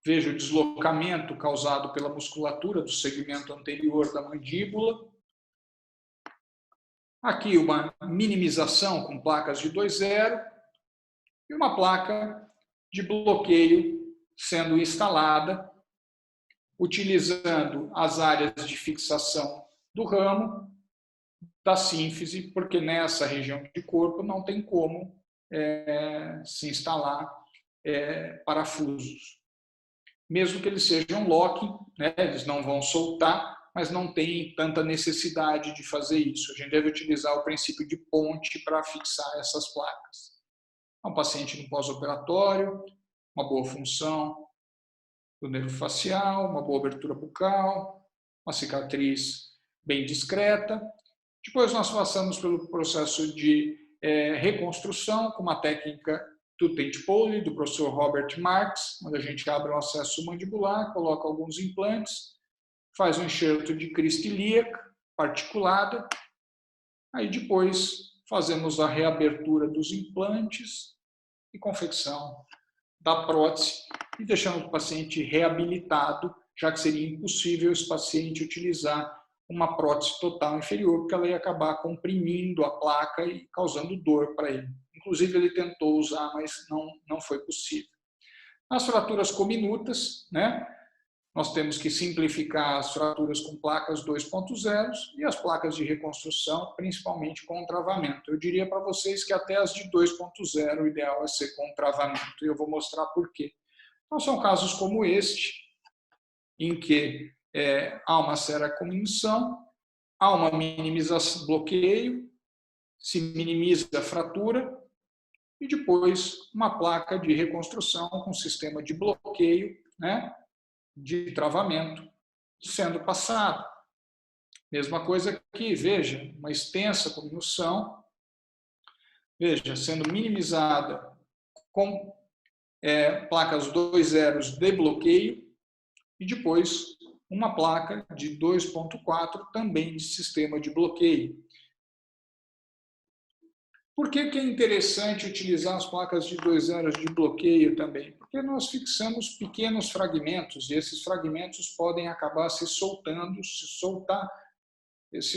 veja o deslocamento causado pela musculatura do segmento anterior da mandíbula. Aqui uma minimização com placas de 2 zero e uma placa de bloqueio sendo instalada, utilizando as áreas de fixação do ramo, da sínfise, porque nessa região de corpo não tem como se instalar parafusos. Mesmo que eles sejam locking, né, eles não vão soltar, mas não tem tanta necessidade de fazer isso. A gente deve utilizar o princípio de ponte para fixar essas placas. É um paciente no pós-operatório, uma boa função do nervo facial, uma boa abertura bucal, uma cicatriz bem discreta. Depois nós passamos pelo processo de reconstrução com uma técnica do Tate Pole, do professor Robert Marks, onde a gente abre um acesso mandibular, coloca alguns implantes, faz um enxerto de crista ilíaca particulada, aí depois fazemos a reabertura dos implantes e confecção da prótese e deixamos o paciente reabilitado, já que seria impossível esse paciente utilizar uma prótese total inferior, porque ela ia acabar comprimindo a placa e causando dor para ele. Inclusive, ele tentou usar, mas não foi possível. As fraturas cominutas, né? Nós temos que simplificar as fraturas com placas 2.0 e as placas de reconstrução, principalmente com travamento. Eu diria para vocês que até as de 2.0 o ideal é ser com travamento, e eu vou mostrar por quê. Então, são casos como este, em que há uma séria cominução, há uma minimização, bloqueio, se minimiza a fratura, e depois uma placa de reconstrução com sistema de bloqueio, né, de travamento sendo passado. Mesma coisa aqui, veja, uma extensa cominução, veja, sendo minimizada com placas 2 zeros de bloqueio e depois uma placa de 2.4 também de sistema de bloqueio. Por que é interessante utilizar as placas de 2 zeros de bloqueio também? Porque nós fixamos pequenos fragmentos e esses fragmentos podem acabar se soltando, se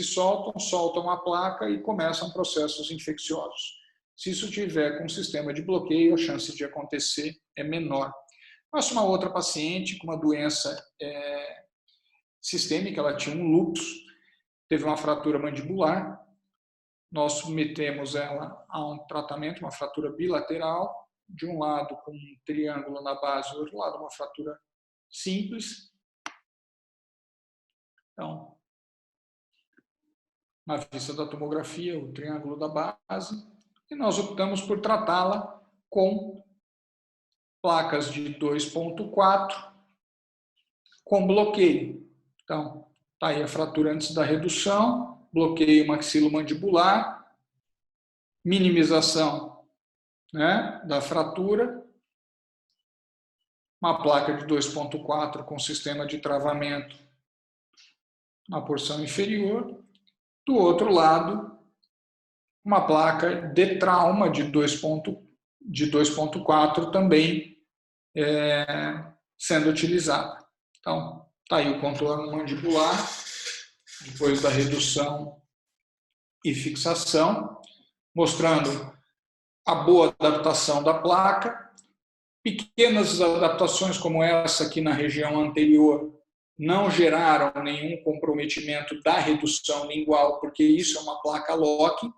soltam a placa e começam processos infecciosos. Se isso tiver com sistema de bloqueio, a chance de acontecer é menor. Mas uma outra paciente com uma doença sistêmica, ela tinha um lúpus, teve uma fratura mandibular, nós submetemos ela a um tratamento, uma fratura bilateral, de um lado com um triângulo na base, do outro lado uma fratura simples. Então, na vista da tomografia, o triângulo da base, e nós optamos por tratá-la com placas de 2.4 com bloqueio. Então, Está aí a fratura antes da redução, bloqueio maxilomandibular, minimização, né, da fratura, uma placa de 2,4 com sistema de travamento na porção inferior. Do outro lado, uma placa de trauma de 2,4 também sendo utilizada. Então, está aí o contorno mandibular, depois da redução e fixação, mostrando a boa adaptação da placa. Pequenas adaptações como essa aqui na região anterior não geraram nenhum comprometimento da redução lingual, porque isso é uma placa Locke.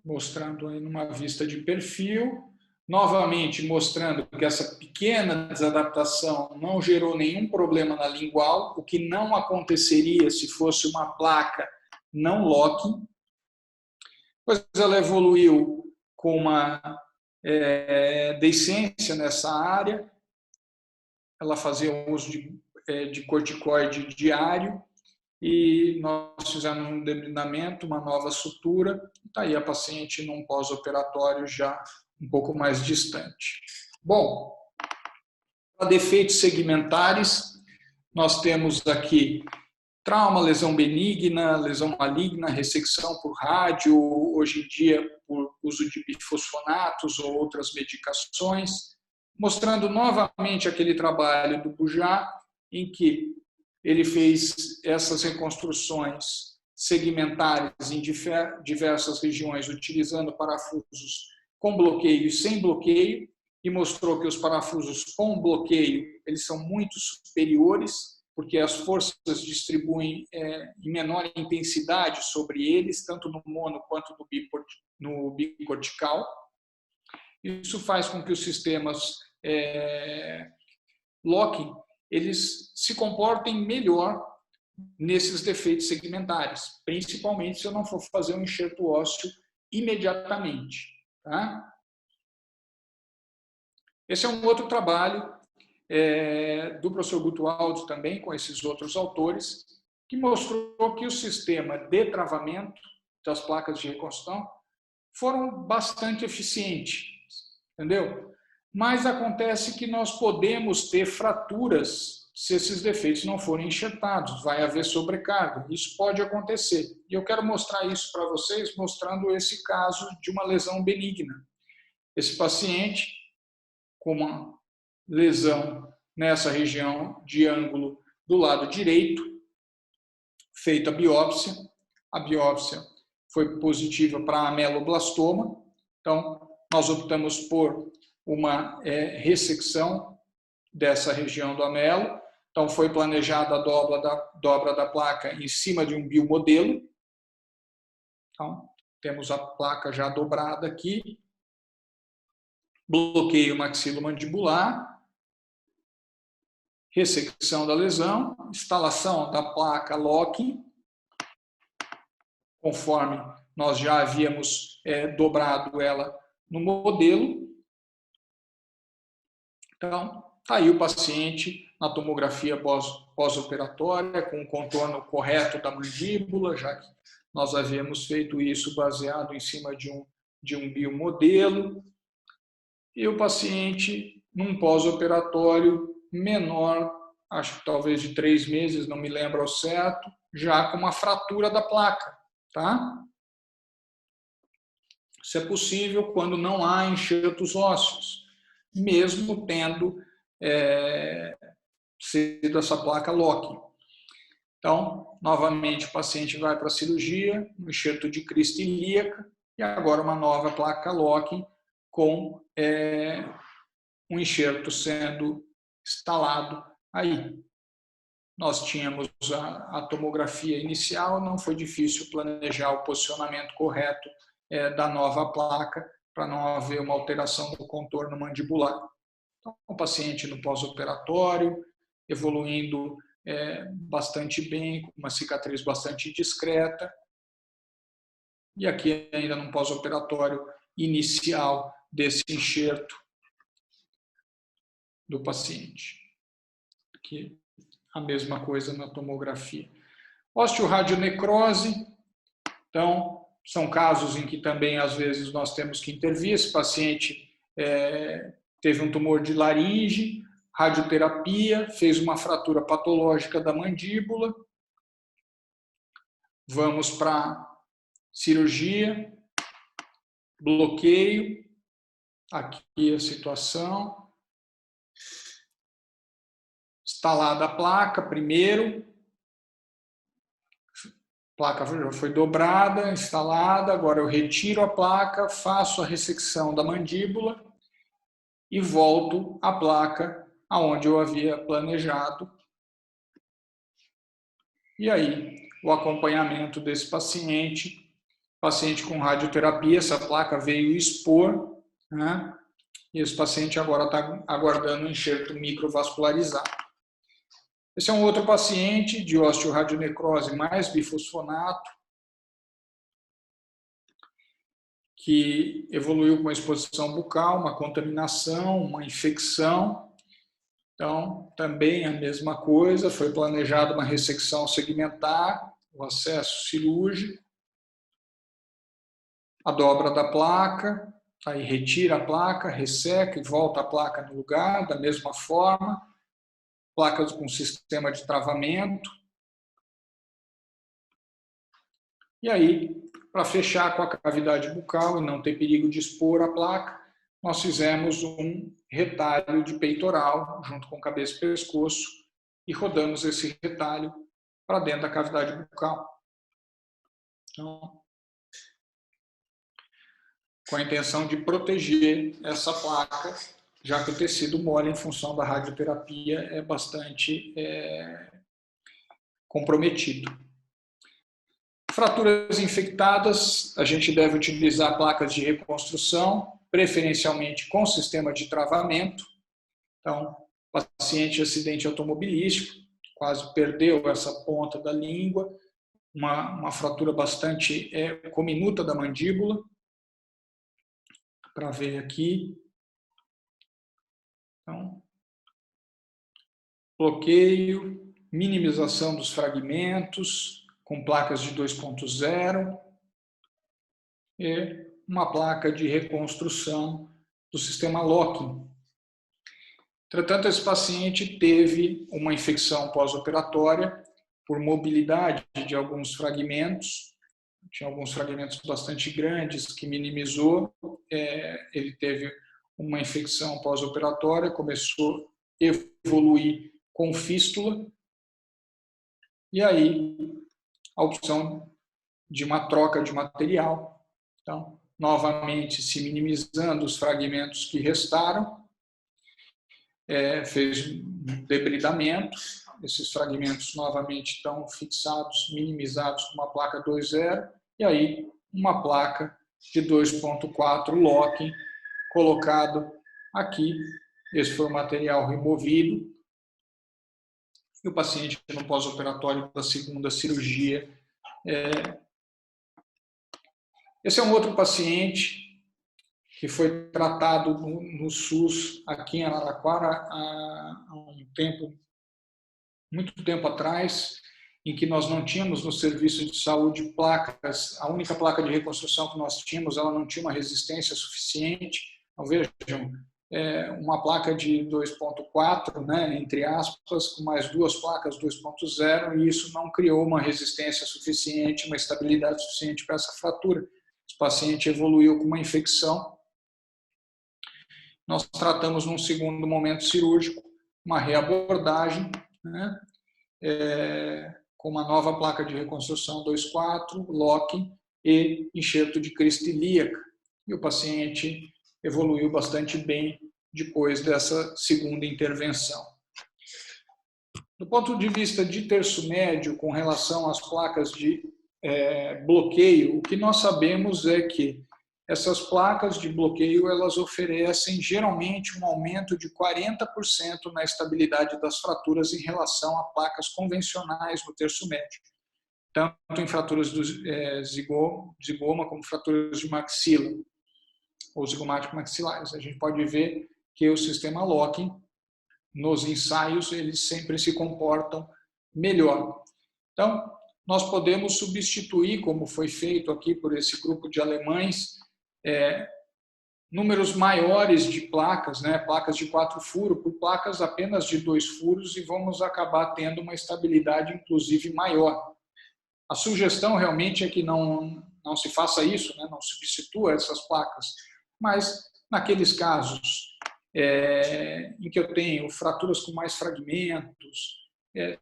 Mostrando aí numa vista de perfil, novamente mostrando que essa pequena desadaptação não gerou nenhum problema na lingual, o que não aconteceria se fosse uma placa não Locke. Depois ela evoluiu com uma deiscência nessa área, ela fazia uso de corticoide diário, e nós fizemos um debridamento, uma nova sutura, está aí a paciente num pós-operatório já um pouco mais distante. Bom, para defeitos segmentares, nós temos aqui trauma, lesão benigna, lesão maligna, ressecção por rádio, hoje em dia por uso de bifosfonatos ou outras medicações, mostrando novamente aquele trabalho do Bujar, em que ele fez essas reconstruções segmentares em diversas regiões, utilizando parafusos com bloqueio e sem bloqueio, e mostrou que os parafusos com bloqueio eles são muito superiores, porque as forças distribuem em menor intensidade sobre eles, tanto no mono quanto no bicortical. Isso faz com que os sistemas Locke eles se comportem melhor nesses defeitos segmentares, principalmente se eu não for fazer um enxerto ósseo imediatamente. Tá? Esse é um outro trabalho do professor Guto Aldo também, com esses outros autores, que mostrou que o sistema de travamento das placas de reconstrução foram bastante eficientes, entendeu? Mas acontece que nós podemos ter fraturas se esses defeitos não forem enxertados, vai haver sobrecarga, isso pode acontecer. E eu quero mostrar isso para vocês, mostrando esse caso de uma lesão benigna. Esse paciente com uma lesão nessa região de ângulo do lado direito, feita a biópsia foi positiva para ameloblastoma, então nós optamos por uma ressecção dessa região do amelo, então foi planejada a dobra da placa em cima de um biomodelo, então temos a placa já dobrada aqui, bloqueio maxilomandibular, ressecção da lesão, instalação da placa Locke, conforme nós já havíamos dobrado ela no modelo. Então, está aí o paciente na tomografia pós-operatória, com o contorno correto da mandíbula, já que nós havíamos feito isso baseado em cima de um biomodelo. E o paciente, num pós-operatório menor, acho que talvez de 3 meses, não me lembro ao certo, já com uma fratura da placa. Tá? Isso é possível quando não há enxertos ósseos, mesmo tendo sido essa placa Locke. Então, novamente, o paciente vai para a cirurgia, um enxerto de crista ilíaca, e agora uma nova placa Locke com um enxerto sendo instalado aí. Nós tínhamos a tomografia inicial, não foi difícil planejar o posicionamento correto da nova placa para não haver uma alteração do contorno mandibular. Então, o paciente no pós-operatório, evoluindo bastante bem, com uma cicatriz bastante discreta. E aqui ainda no pós-operatório inicial desse enxerto do paciente. que a mesma coisa na tomografia. Osteoradionecrose, então, são casos em que também, às vezes, nós temos que intervir. Esse paciente teve um tumor de laringe, radioterapia, fez uma fratura patológica da mandíbula. Vamos para cirurgia, bloqueio. Aqui a situação. Instalada a placa primeiro. A placa já foi dobrada, instalada. Agora eu retiro a placa, faço a ressecção da mandíbula e volto a placa aonde eu havia planejado. E aí, o acompanhamento desse paciente com radioterapia, essa placa veio expor, né? E esse paciente agora está aguardando um enxerto microvascularizado. Esse é um outro paciente de osteoradionecrose mais bifosfonato, que evoluiu com uma exposição bucal, uma contaminação, uma infecção. Então, também a mesma coisa, foi planejada uma ressecção segmentar, o acesso cirúrgico, a dobra da placa, aí retira a placa, resseca e volta a placa no lugar, da mesma forma, placas com sistema de travamento. E aí, para fechar com a cavidade bucal e não ter perigo de expor a placa, nós fizemos um retalho de peitoral, junto com cabeça e pescoço, e rodamos esse retalho para dentro da cavidade bucal. Então, com a intenção de proteger essa placa, já que o tecido mole, em função da radioterapia, é bastante comprometido. Fraturas infectadas, a gente deve utilizar placas de reconstrução, preferencialmente com sistema de travamento. Então, paciente de acidente automobilístico, quase perdeu essa ponta da língua, uma fratura bastante cominuta da mandíbula, para ver aqui. Então, bloqueio, minimização dos fragmentos, com placas de 2.0 e uma placa de reconstrução do sistema locking. Entretanto, esse paciente teve uma infecção pós-operatória por mobilidade de alguns fragmentos, tinha alguns fragmentos bastante grandes que minimizou, ele teve uma infecção pós-operatória, começou a evoluir com fístula, e aí a opção de uma troca de material. Então, novamente, se minimizando os fragmentos que restaram, fez um debridamento. Esses fragmentos novamente estão fixados, minimizados com uma placa 2.0, e aí uma placa de 2.4 locking colocado aqui. Esse foi o material removido. E o paciente no pós-operatório da segunda cirurgia. Esse é um outro paciente que foi tratado no SUS aqui em Araraquara há muito tempo atrás, em que nós não tínhamos no serviço de saúde placas, a única placa de reconstrução que nós tínhamos, ela não tinha uma resistência suficiente. Então, vejam, uma placa de 2.4, né, entre aspas, com mais duas placas 2.0, e isso não criou uma resistência suficiente, uma estabilidade suficiente para essa fratura. Esse paciente evoluiu com uma infecção. Nós tratamos num segundo momento cirúrgico, uma reabordagem, né, com uma nova placa de reconstrução 2.4, locking e enxerto de crista ilíaca. E o paciente evoluiu bastante bem depois dessa segunda intervenção. Do ponto de vista de terço médio, com relação às placas de bloqueio, o que nós sabemos é que essas placas de bloqueio, elas oferecem geralmente um aumento de 40% na estabilidade das fraturas em relação a placas convencionais no terço médio, tanto em fraturas do zigoma como fraturas de maxila ou zigomático maxilares. A gente pode ver que o sistema locking nos ensaios, eles sempre se comportam melhor. Então, nós podemos substituir, como foi feito aqui por esse grupo de alemães, números maiores de placas, né, placas de 4 furos, por placas apenas de 2 furos, e vamos acabar tendo uma estabilidade, inclusive, maior. A sugestão realmente é que não se faça isso, né, não substitua essas placas, mas naqueles casos em que eu tenho fraturas com mais fragmentos, é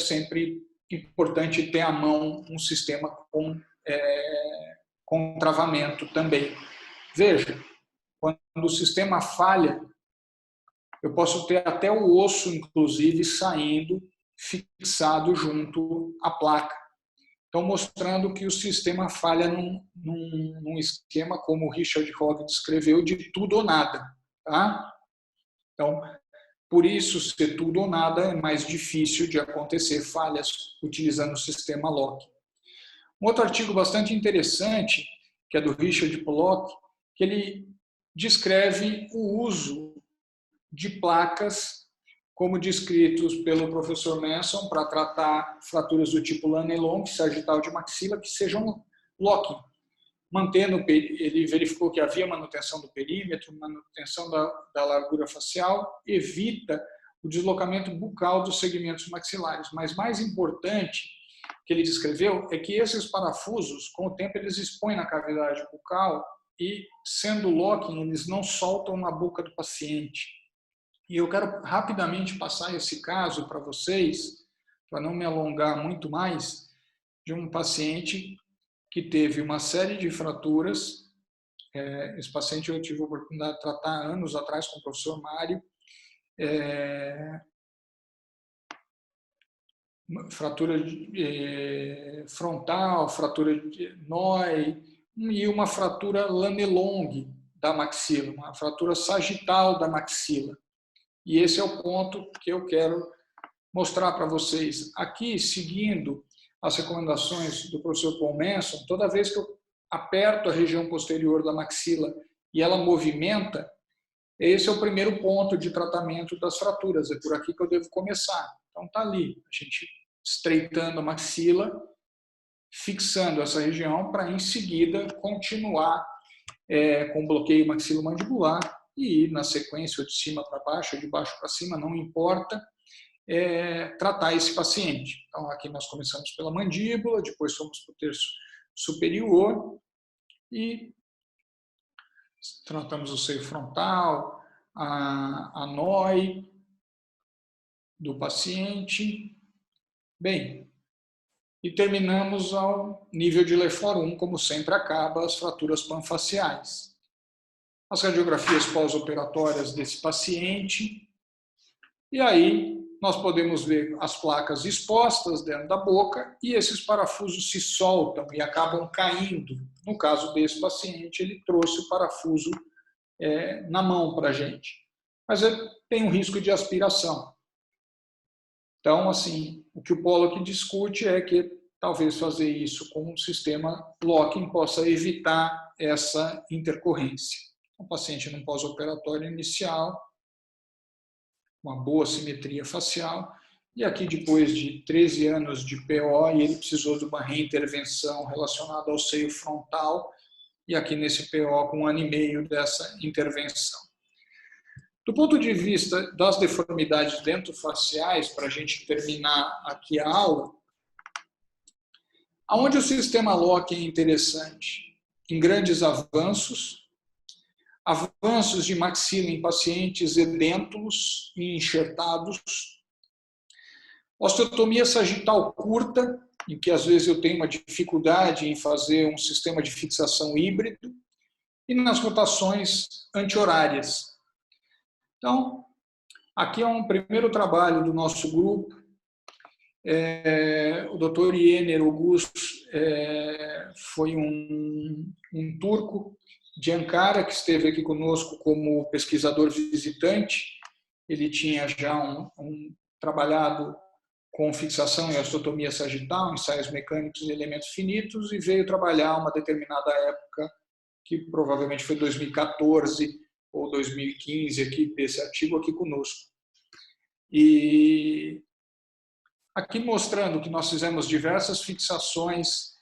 sempre importante ter à mão um sistema com travamento também. Veja, quando o sistema falha, eu posso ter até o osso, inclusive, saindo fixado junto à placa. Então, mostrando que o sistema falha num esquema, como o Richard Hogg descreveu, de tudo ou nada. Tá? Então, por isso, ser tudo ou nada é mais difícil de acontecer falhas utilizando o sistema Lock. Um outro artigo bastante interessante, que é do Richard Pollock, que ele descreve o uso de placas, como descritos pelo professor Manson, para tratar fraturas do tipo Lannelongue, sagital de maxila, que sejam locking. Ele verificou que havia manutenção do perímetro, manutenção da largura facial, evita o deslocamento bucal dos segmentos maxilares. Mas mais importante que ele descreveu é que esses parafusos, com o tempo, eles expõem na cavidade bucal e, sendo locking, eles não soltam na boca do paciente. E eu quero rapidamente passar esse caso para vocês, para não me alongar muito mais, de um paciente que teve uma série de fraturas. Esse paciente eu tive a oportunidade de tratar anos atrás com o professor Mário. Fratura frontal, fratura de Noy e uma fratura Lannelongue da maxila, uma fratura sagital da maxila. E esse é o ponto que eu quero mostrar para vocês. Aqui, seguindo as recomendações do professor Paul Manson, toda vez que eu aperto a região posterior da maxila e ela movimenta, esse é o primeiro ponto de tratamento das fraturas. É por aqui que eu devo começar. Então, está ali, a gente estreitando a maxila, fixando essa região para, em seguida, continuar com bloqueio maxilomandibular e ir na sequência, de cima para baixo, de baixo para cima, não importa, tratar esse paciente. Então, aqui nós começamos pela mandíbula, depois fomos para o terço superior e tratamos o seio frontal, a Noy do paciente. Bem, e terminamos ao nível de Lefort 1, como sempre acaba, as fraturas panfaciais. As radiografias pós-operatórias desse paciente. E aí nós podemos ver as placas expostas dentro da boca e esses parafusos se soltam e acabam caindo. No caso desse paciente, ele trouxe o parafuso na mão para a gente. Mas tem um risco de aspiração. Então, assim, o que o Pollock discute é que talvez fazer isso com um sistema locking possa evitar essa intercorrência. O paciente no pós-operatório inicial, uma boa simetria facial, e aqui depois de 13 anos de PO, e ele precisou de uma reintervenção relacionada ao seio frontal, e aqui nesse PO com 1 ano e meio dessa intervenção. Do ponto de vista das deformidades dentofaciais, para a gente terminar aqui a aula, aonde o sistema Lock é interessante? Em grandes avanços de maxila em pacientes edêntulos e enxertados, osteotomia sagital curta, em que às vezes eu tenho uma dificuldade em fazer um sistema de fixação híbrido, e nas rotações anti-horárias. Então, aqui é um primeiro trabalho do nosso grupo. O Dr. Yener Augusto foi um turco de Ankara que esteve aqui conosco como pesquisador visitante. Ele tinha já trabalhado com fixação e osteotomia sagital, ensaios mecânicos e elementos finitos, e veio trabalhar uma determinada época, que provavelmente foi 2014 ou 2015, aqui, desse artigo aqui conosco. E aqui mostrando que nós fizemos diversas fixações,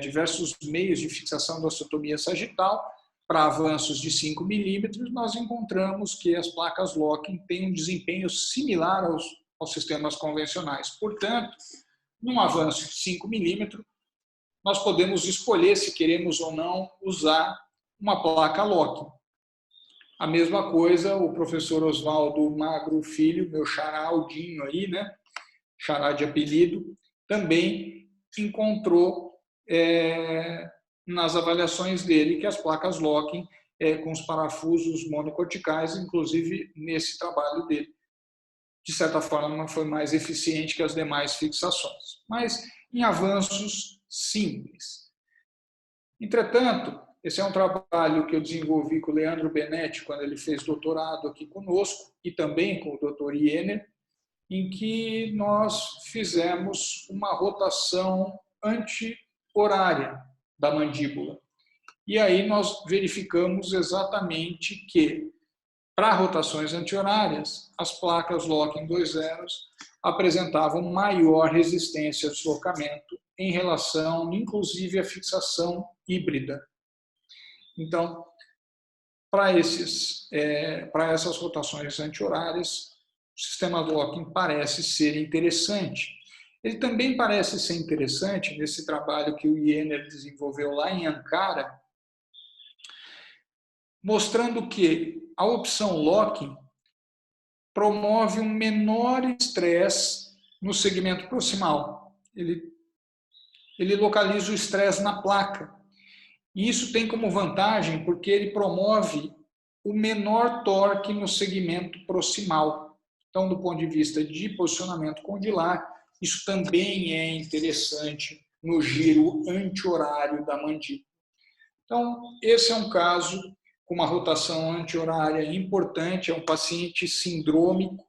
diversos meios de fixação da osteotomia sagital. Para avanços de 5 milímetros, nós encontramos que as placas locking têm um desempenho similar aos sistemas convencionais. Portanto, num avanço de 5 milímetros, nós podemos escolher se queremos ou não usar uma placa locking. A mesma coisa o professor Oswaldo Magro Filho, meu xará Aldinho aí, né? Xará de apelido, também encontrou nas avaliações dele que as placas locking com os parafusos monocorticais, inclusive nesse trabalho dele, de certa forma foi mais eficiente que as demais fixações, mas em avanços simples. Entretanto, esse é um trabalho que eu desenvolvi com o Leandro Benetti quando ele fez doutorado aqui conosco e também com o Dr. Iener, em que nós fizemos uma rotação anti-horária da mandíbula. E aí nós verificamos exatamente que, para rotações anti-horárias, as placas locking 2.0 apresentavam maior resistência ao deslocamento em relação, inclusive, à fixação híbrida. Então, para essas rotações anti-horárias, o sistema locking parece ser interessante. Ele também parece ser interessante nesse trabalho que o Iener desenvolveu lá em Ankara, mostrando que a opção locking promove um menor estresse no segmento proximal. Ele localiza o estresse na placa. E isso tem como vantagem porque ele promove o menor torque no segmento proximal. Então, do ponto de vista de posicionamento condilar, isso também é interessante no giro anti-horário da mandíbula. Então, esse é um caso com uma rotação anti-horária importante, é um paciente sindrômico,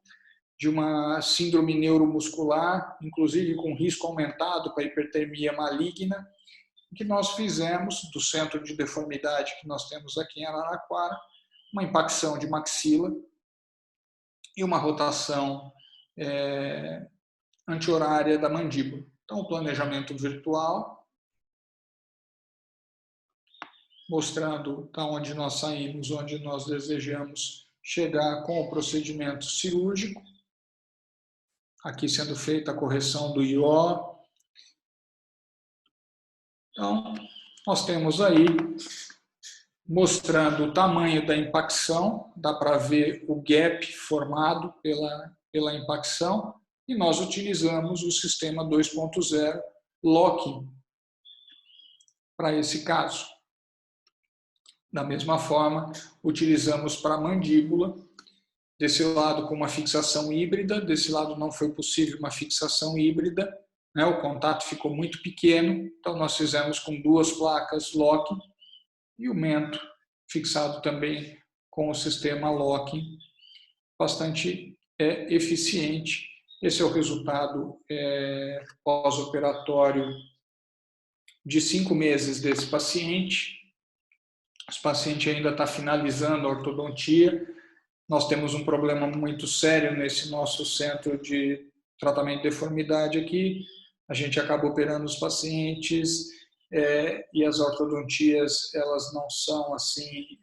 de uma síndrome neuromuscular, inclusive com risco aumentado para hipertermia maligna, que nós fizemos do centro de deformidade que nós temos aqui em Araraquara, uma impacção de maxila e uma rotação anti-horária da mandíbula. Então, o planejamento virtual, mostrando da onde nós saímos, onde nós desejamos chegar com o procedimento cirúrgico. Aqui sendo feita a correção do IO. Então, nós temos aí, mostrando o tamanho da impacção, dá para ver o gap formado pela impacção, e nós utilizamos o sistema 2.0 locking para esse caso. Da mesma forma, utilizamos para a mandíbula, desse lado com uma fixação híbrida, desse lado não foi possível uma fixação híbrida, né? O contato ficou muito pequeno, então nós fizemos com 2 placas locking e o mento fixado também com o sistema locking, bastante eficiente. Esse é o resultado pós-operatório de 5 meses desse paciente. Esse paciente ainda está finalizando a ortodontia. Nós temos um problema muito sério nesse nosso centro de tratamento de deformidade aqui. A gente acaba operando os pacientes e as ortodontias, elas não são assim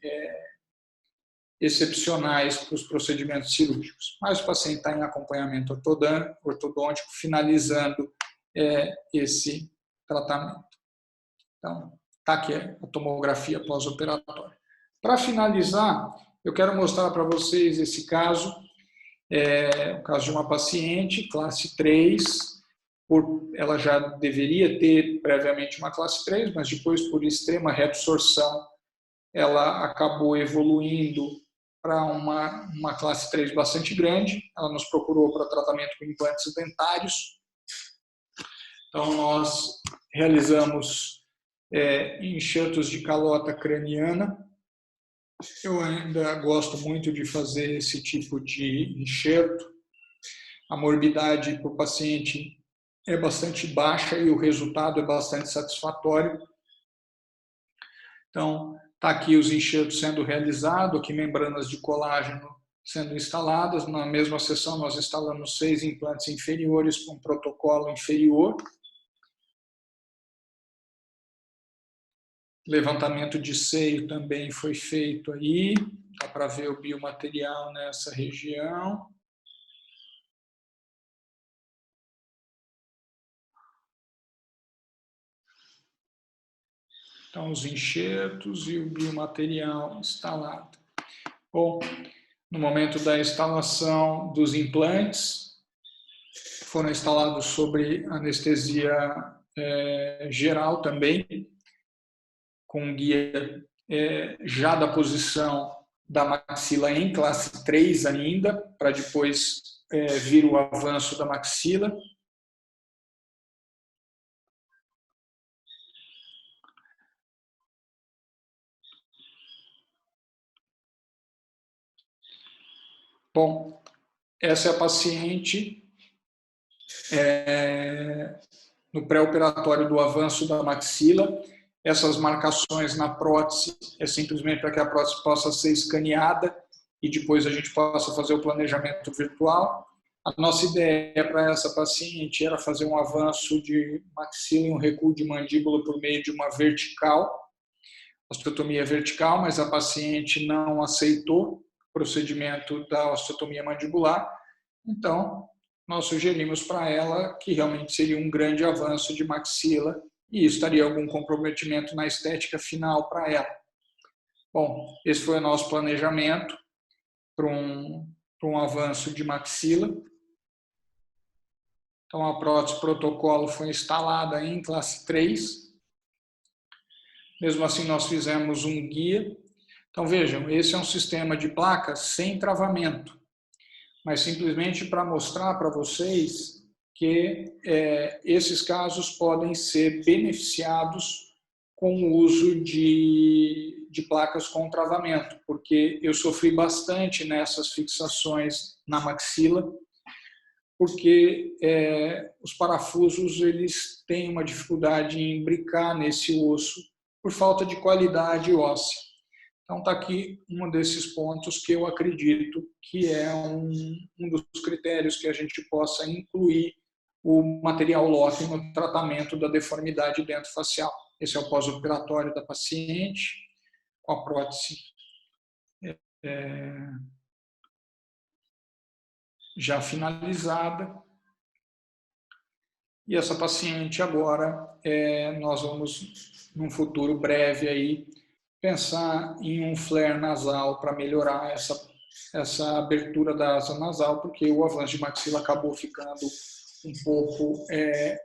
excepcionais para os procedimentos cirúrgicos. Mas o paciente está em acompanhamento ortodôntico, finalizando esse tratamento. Então, está aqui a tomografia pós-operatória. Para finalizar, eu quero mostrar para vocês esse caso, o caso de uma paciente, classe 3, ela já deveria ter previamente uma classe 3, mas depois, por extrema reabsorção, ela acabou evoluindo para uma classe 3 bastante grande. Ela nos procurou para tratamento com implantes dentários. Então, nós realizamos enxertos de calota craniana. Eu ainda gosto muito de fazer esse tipo de enxerto. A morbidade para o paciente é bastante baixa e o resultado é bastante satisfatório. Então, está aqui os enxertos sendo realizados, aqui membranas de colágeno sendo instaladas. Na mesma sessão, nós instalamos 6 implantes inferiores com protocolo inferior. Levantamento de seio também foi feito aí, dá para ver o biomaterial nessa região. Então, os enxertos e o biomaterial instalado. Bom, no momento da instalação dos implantes, foram instalados sobre anestesia geral também, com guia já da posição da maxila em classe 3 ainda, para depois vir o avanço da maxila. Bom, essa é a paciente no pré-operatório do avanço da maxila. Essas marcações na prótese é simplesmente para que a prótese possa ser escaneada e depois a gente possa fazer o planejamento virtual. A nossa ideia para essa paciente era fazer um avanço de maxila e um recuo de mandíbula por meio de uma vertical, osteotomia vertical, mas a paciente não aceitou o procedimento da osteotomia mandibular. Então, nós sugerimos para ela que realmente seria um grande avanço de maxila e isso daria algum comprometimento na estética final para ela. Bom, esse foi o nosso planejamento para um avanço de maxila. Então, a prótese protocolo foi instalada em classe 3. Mesmo assim, nós fizemos um guia. Então, vejam, esse é um sistema de placas sem travamento, mas simplesmente para mostrar para vocês que esses casos podem ser beneficiados com o uso de placas com travamento, porque eu sofri bastante nessas fixações na maxila, porque os parafusos eles têm uma dificuldade em imbricar nesse osso por falta de qualidade óssea. Então, está aqui um desses pontos que eu acredito que é um dos critérios que a gente possa incluir o material locking no tratamento da deformidade dentofacial. Esse é o pós-operatório da paciente, com a prótese já finalizada. E essa paciente agora, nós vamos, num futuro breve, aí, pensar em um flare nasal para melhorar essa abertura da asa nasal, porque o avanço de maxila acabou ficando um pouco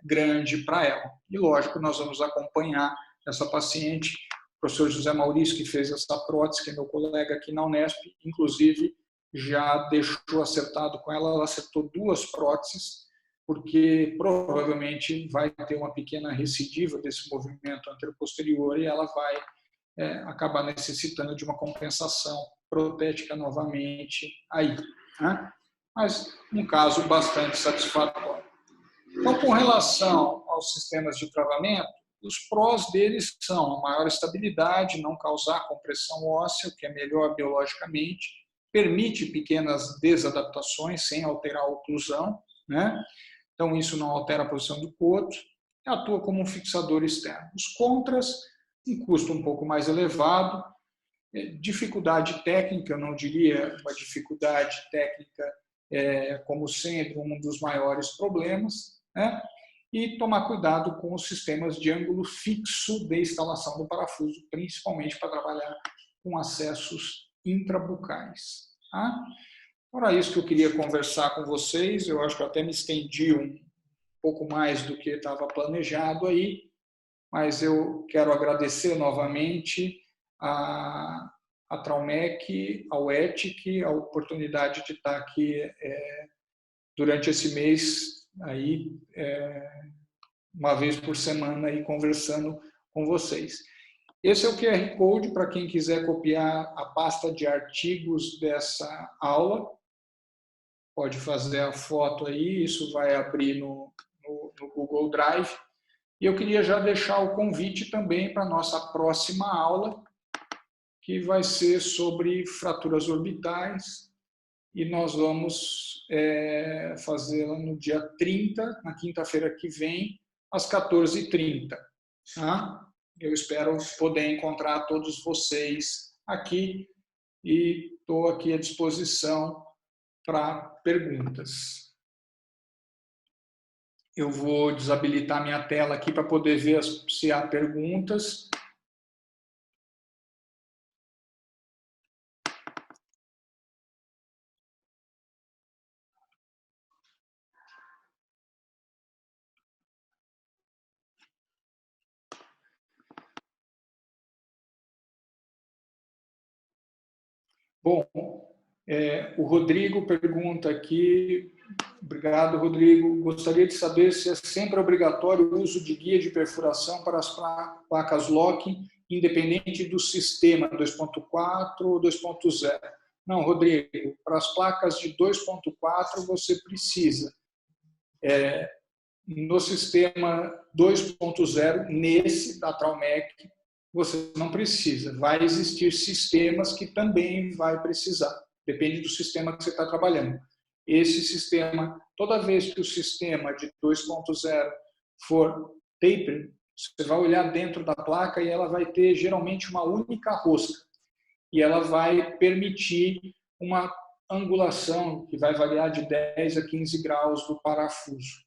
grande para ela. E, lógico, nós vamos acompanhar essa paciente. O professor José Maurício, que fez essa prótese, que é meu colega aqui na Unesp, inclusive já deixou acertado com ela, ela acertou 2 próteses, porque provavelmente vai ter uma pequena recidiva desse movimento anteroposterior e ela vai acabar necessitando de uma compensação protética novamente aí. Né? Mas um caso bastante satisfatório. Então, com relação aos sistemas de travamento, os prós deles são a maior estabilidade, não causar compressão óssea, o que é melhor biologicamente, permite pequenas desadaptações sem alterar a oclusão, né? Então isso não altera a posição do coto, atua como um fixador externo. Os contras, um custo um pouco mais elevado, dificuldade técnica, eu não diria uma dificuldade técnica como sendo um dos maiores problemas, né? E tomar cuidado com os sistemas de ângulo fixo de instalação do parafuso, principalmente para trabalhar com acessos intrabucais. Tá? Era isso que eu queria conversar com vocês. Eu acho que eu até me estendi um pouco mais do que estava planejado aí, mas eu quero agradecer novamente a Traumec, ao ETIC, a oportunidade de estar aqui durante esse mês, aí, uma vez por semana, aí, conversando com vocês. Esse é o QR Code para quem quiser copiar a pasta de artigos dessa aula. Pode fazer a foto aí, isso vai abrir no Google Drive. E eu queria já deixar o convite também para a nossa próxima aula, que vai ser sobre fraturas orbitais, e nós vamos fazê-la no dia 30, na quinta-feira que vem, às 14h30. Tá? Eu espero poder encontrar todos vocês aqui e estou aqui à disposição para perguntas. Eu vou desabilitar minha tela aqui para poder ver se há perguntas. Bom, o Rodrigo pergunta aqui, obrigado, Rodrigo. Gostaria de saber se é sempre obrigatório o uso de guia de perfuração para as placas locking, independente do sistema 2.4 ou 2.0. Não, Rodrigo, para as placas de 2.4 você precisa. No sistema 2.0, nesse da Traumec, você não precisa. Vai existir sistemas que também vai precisar. Depende do sistema que você está trabalhando. Esse sistema, toda vez que o sistema de 2.0 for taper, você vai olhar dentro da placa e ela vai ter geralmente uma única rosca. E ela vai permitir uma angulação que vai variar de 10 a 15 graus do parafuso.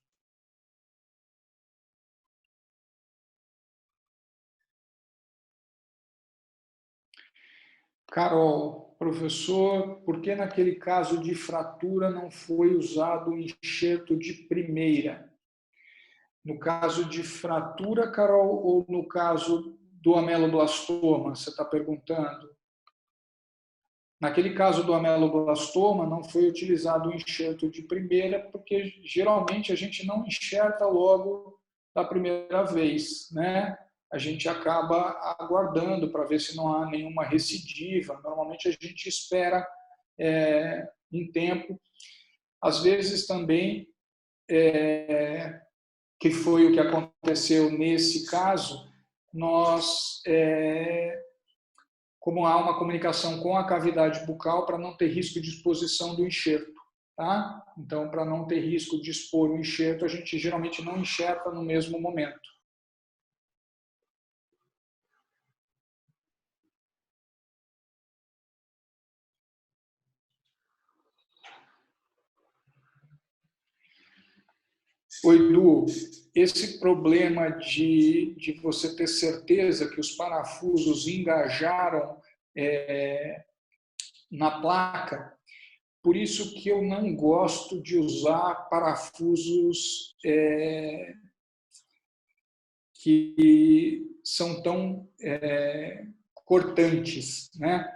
Carol, professor, por que naquele caso de fratura não foi usado o enxerto de primeira? No caso de fratura, Carol, ou no caso do ameloblastoma, você está perguntando? Naquele caso do ameloblastoma, não foi utilizado o enxerto de primeira, porque geralmente a gente não enxerta logo da primeira vez, né? A gente acaba aguardando para ver se não há nenhuma recidiva. Normalmente a gente espera um tempo. Às vezes também, que foi o que aconteceu nesse caso, nós como há uma comunicação com a cavidade bucal para não ter risco de exposição do enxerto. Tá? Então, para não ter risco de expor o enxerto, a gente geralmente não enxerta no mesmo momento. Oi, Edu, esse problema de você ter certeza que os parafusos engajaram na placa, por isso que eu não gosto de usar parafusos que são tão cortantes, né?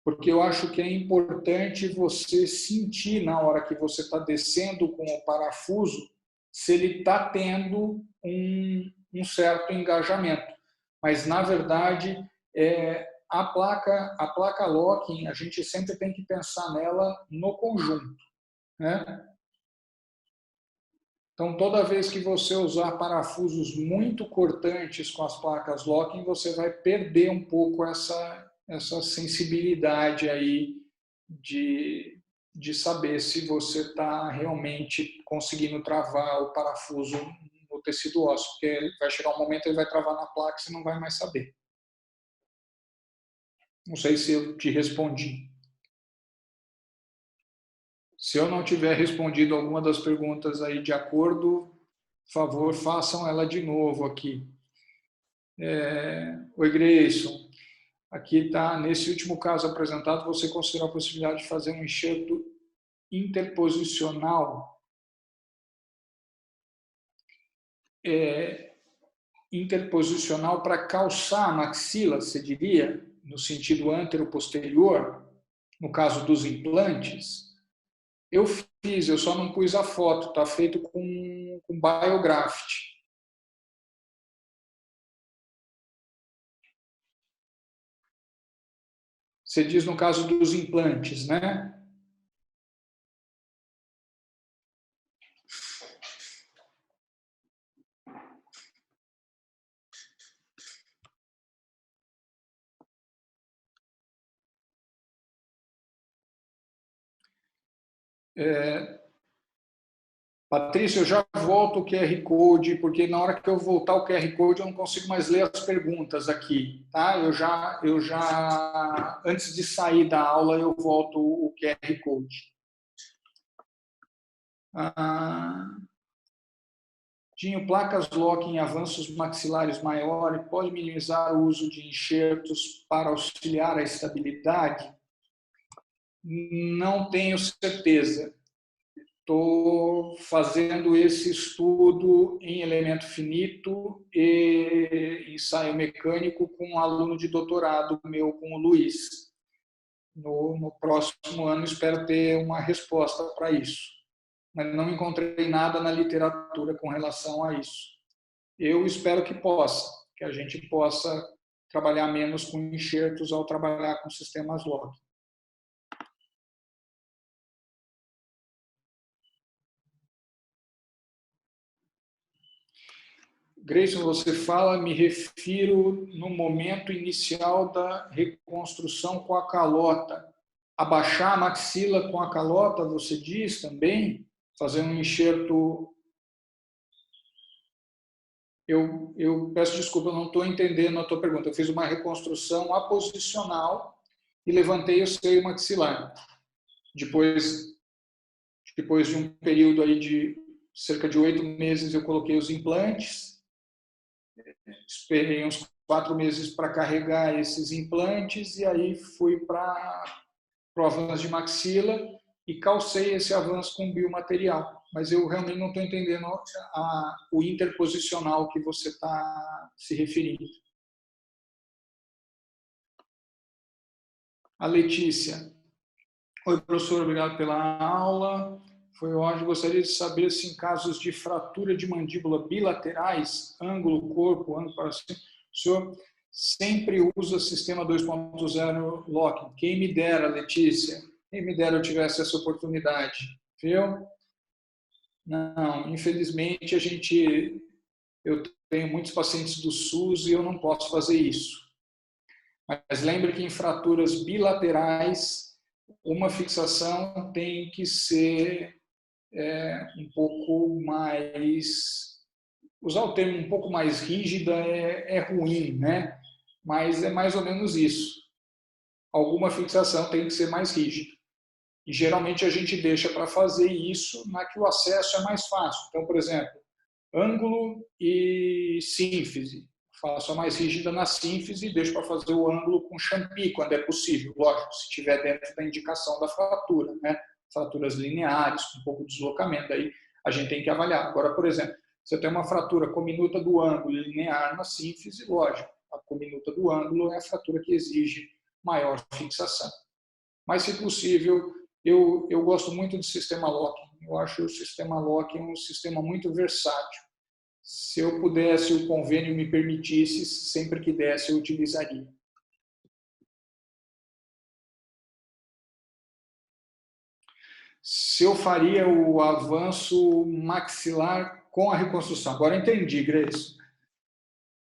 Porque eu acho que é importante você sentir na hora que você está descendo com o parafuso se ele está tendo um certo engajamento. Mas, na verdade, a placa locking, a gente sempre tem que pensar nela no conjunto, né? Então, toda vez que você usar parafusos muito cortantes com as placas locking, você vai perder um pouco essa sensibilidade aí de saber se você está realmente conseguindo travar o parafuso no tecido ósseo, porque vai chegar um momento que ele vai travar na placa e você não vai mais saber. Não sei se eu te respondi. Se eu não tiver respondido alguma das perguntas aí de acordo, por favor, façam ela de novo aqui. Oi, Grayson. Aqui está, nesse último caso apresentado, você considerou a possibilidade de fazer um enxerto interposicional? Interposicional para calçar a maxila, você diria, no sentido antero-posterior, no caso dos implantes? Eu fiz, eu só não pus a foto, está feito com Biograft. Você diz no caso dos implantes, né? Patrícia, eu já volto o QR Code, porque na hora que eu voltar o QR Code eu não consigo mais ler as perguntas aqui, tá? Antes de sair da aula, eu volto o QR Code. Tinha placas lock em avanços maxilares maiores, pode minimizar o uso de enxertos para auxiliar a estabilidade? Não tenho certeza. Estou fazendo esse estudo em elemento finito e ensaio mecânico com um aluno de doutorado meu, com o Luiz. No próximo ano espero ter uma resposta para isso, mas não encontrei nada na literatura com relação a isso. Eu espero que a gente possa trabalhar menos com enxertos ao trabalhar com sistemas log. Grayson, você fala, me refiro no momento inicial da reconstrução com a calota. Abaixar a maxila com a calota, você diz também? Fazer um enxerto... Eu peço desculpa, eu não estou entendendo a tua pergunta. Eu fiz uma reconstrução aposicional e levantei o seio maxilar. Depois de um período aí de cerca de 8 meses, eu coloquei os implantes. Esperei uns 4 meses para carregar esses implantes e aí fui para o avanço de maxila e calcei esse avanço com biomaterial. Mas eu realmente não estou entendendo o interposicional que você está se referindo. A Letícia. Oi, professor, obrigado pela aula. Foi ótimo. Gostaria de saber se em casos de fratura de mandíbula bilaterais, ângulo, corpo, ângulo para cima, o senhor sempre usa sistema 2.0 locking. Quem me dera, Letícia, quem me dera eu tivesse essa oportunidade, viu? Não, infelizmente eu tenho muitos pacientes do SUS e eu não posso fazer isso. Mas lembre que em fraturas bilaterais, uma fixação tem que ser um pouco mais... Usar o termo um pouco mais rígida é ruim, né? Mas é mais ou menos isso. Alguma fixação tem que ser mais rígida. E geralmente a gente deixa para fazer isso na que o acesso é mais fácil. Então, por exemplo, ângulo e sínfise. Faço a mais rígida na sínfise e deixo para fazer o ângulo com champy, quando é possível. Lógico, se estiver dentro da indicação da fratura, né? Fraturas lineares, com um pouco de deslocamento, aí a gente tem que avaliar. Agora, por exemplo, você tem uma fratura cominuta do ângulo linear na sínfise, lógico, a cominuta do ângulo é a fratura que exige maior fixação. Mas, se possível, eu gosto muito do sistema locking. Eu acho o sistema locking um sistema muito versátil. Se eu pudesse, o convênio me permitisse, sempre que desse, eu utilizaria. Se eu faria o avanço maxilar com a reconstrução. Agora entendi, Grayson.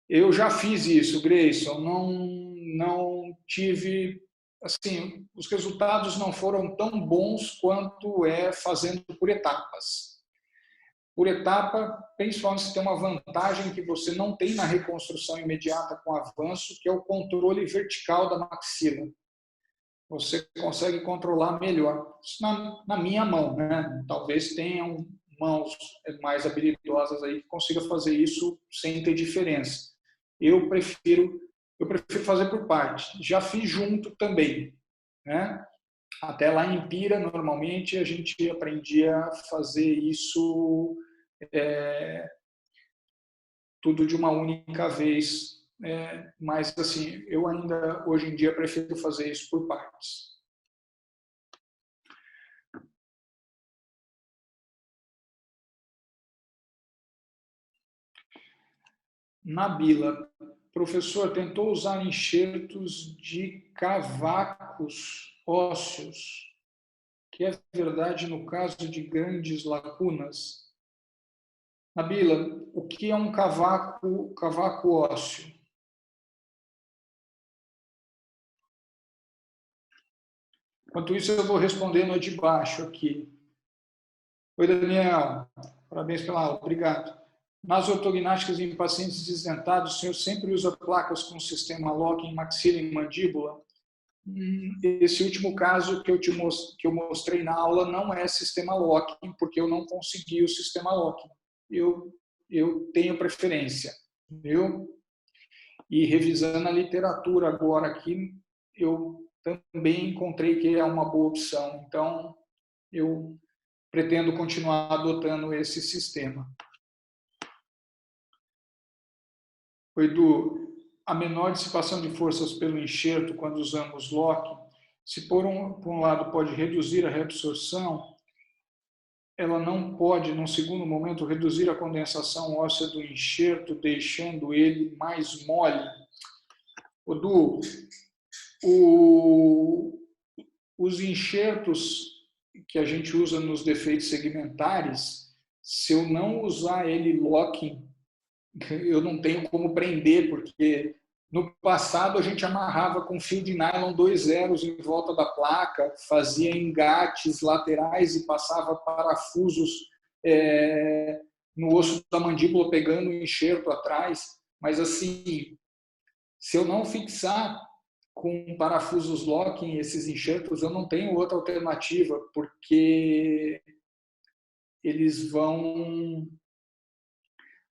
Eu já fiz isso, Grayson. Não tive... Assim, os resultados não foram tão bons quanto fazendo por etapas. Por etapa, principalmente se tem uma vantagem que você não tem na reconstrução imediata com avanço, que é o controle vertical da maxila. Você consegue controlar melhor. Isso na minha mão, né? Talvez tenham mãos mais habilidosas aí que consigam fazer isso sem ter diferença. Eu prefiro fazer por parte. Já fiz junto também, né? Até lá em Pira, normalmente, a gente aprendia a fazer isso tudo de uma única vez. Mas, assim, eu ainda, hoje em dia, prefiro fazer isso por partes. Nabila, professor, tentou usar enxertos de cavacos ósseos, que é verdade no caso de grandes lacunas. Nabila, o que é um cavaco ósseo? Enquanto isso, eu vou respondendo a de baixo aqui. Oi, Daniel. Parabéns pela aula. Obrigado. Nas ortognáticas em pacientes desdentados, o senhor sempre usa placas com sistema lock em maxila e mandíbula? Esse último caso que eu mostrei na aula não é sistema locking, porque eu não consegui o sistema locking. Eu tenho preferência, viu? E revisando a literatura agora aqui, eu também encontrei que é uma boa opção. Então, eu pretendo continuar adotando esse sistema. O Edu, a menor dissipação de forças pelo enxerto quando usamos locking, se por um lado pode reduzir a reabsorção, ela não pode, num segundo momento, reduzir a condensação óssea do enxerto, deixando ele mais mole. Edu, os enxertos que a gente usa nos defeitos segmentares, se eu não usar ele locking, eu não tenho como prender, porque no passado a gente amarrava com fio de nylon 2 zeros em volta da placa, fazia engates laterais e passava parafusos no osso da mandíbula pegando o enxerto atrás. Mas assim, se eu não fixar com parafusos locking esses enxertos, eu não tenho outra alternativa, porque eles vão...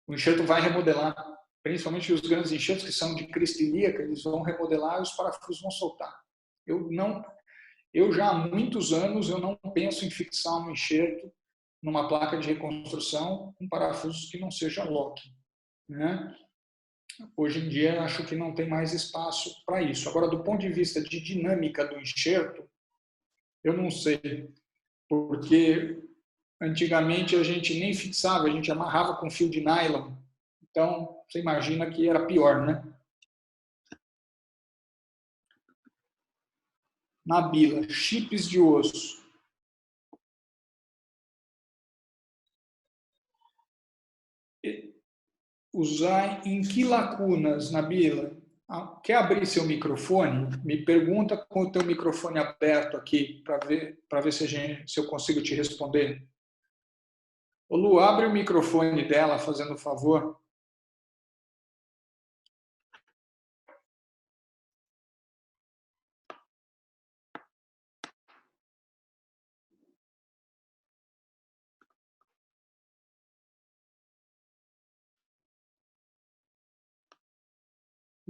O enxerto vai remodelar, principalmente os grandes enxertos que são de crista ilíaca, eles vão remodelar e os parafusos vão soltar. Eu já há muitos anos eu não penso em fixar um enxerto numa placa de reconstrução com parafusos que não seja locking, né? Hoje em dia acho que não tem mais espaço para isso. Agora, do ponto de vista de dinâmica do enxerto, eu não sei, porque antigamente a gente nem fixava, a gente amarrava com fio de nylon. Então, você imagina que era pior, né? Nabila, chips de osso. Usar em que lacunas, Nabila? Quer abrir seu microfone? Me pergunta com o teu microfone aberto aqui, para ver se eu consigo te responder. Ô Lu, abre o microfone dela, fazendo um favor.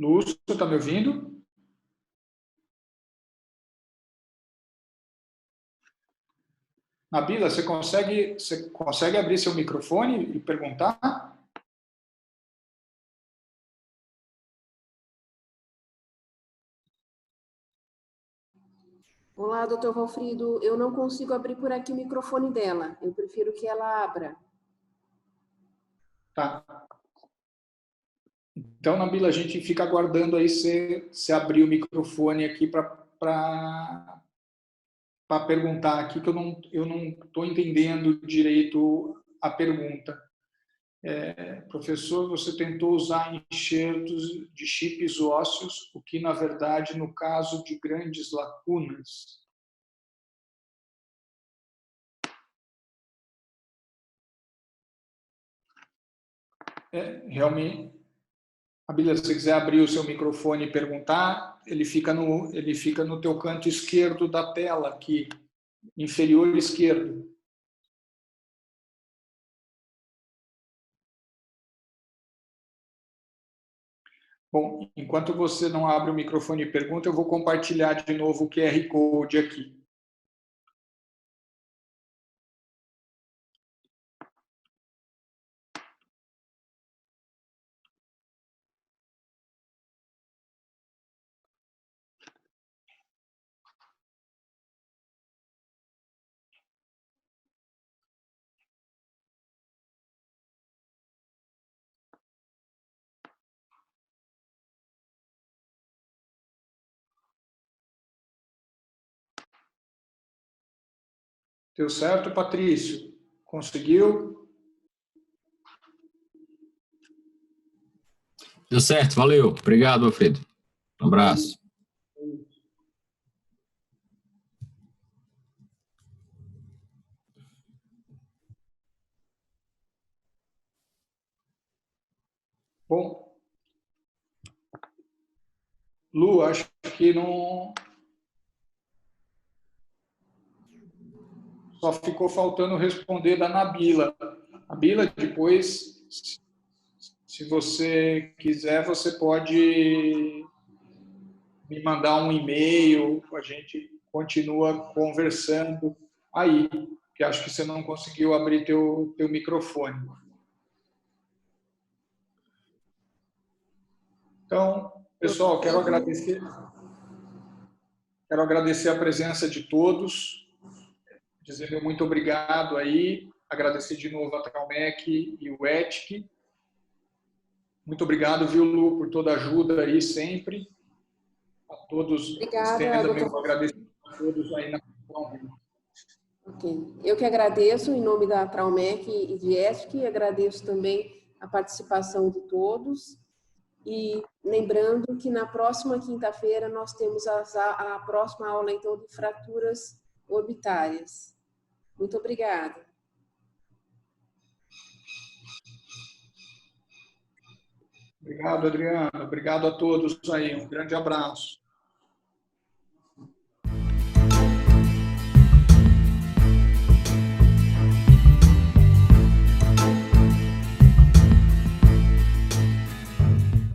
Lu, você está me ouvindo? Nabila, você consegue abrir seu microfone e perguntar? Olá, doutor Valfrido. Eu não consigo abrir por aqui o microfone dela. Eu prefiro que ela abra. Tá. Então, Nabila, a gente fica aguardando aí você abrir o microfone aqui para perguntar aqui, que eu não estou entendendo direito a pergunta. Professor, você tentou usar enxertos de chips ósseos, o que, na verdade, no caso de grandes lacunas... realmente, Nabila, se você quiser abrir o seu microfone e perguntar, ele fica no teu canto esquerdo da tela, aqui, inferior esquerdo. Bom, enquanto você não abre o microfone e pergunta, eu vou compartilhar de novo o QR Code aqui. Deu certo, Patrício? Conseguiu? Deu certo, valeu. Obrigado, Alfredo. Um abraço. Bom, Lu, acho que não... Só ficou faltando responder da Nabila. Nabila, depois, se você quiser, você pode me mandar um e-mail, a gente continua conversando aí, que acho que você não conseguiu abrir teu microfone. Então, pessoal, quero agradecer a presença de todos, dizer muito obrigado aí, agradecer de novo a Traumec e o ETIC. Muito obrigado, viu, Lu, por toda a ajuda aí sempre. A todos, Obrigada, meu agradecimento a todos aí na questão. Ok. Eu que agradeço em nome da Traumec e de ETIC, agradeço também a participação de todos. E lembrando que na próxima quinta-feira nós temos a próxima aula então de fraturas orbitárias. Muito obrigada. Obrigado, Adriana. Obrigado a todos aí. Um grande abraço.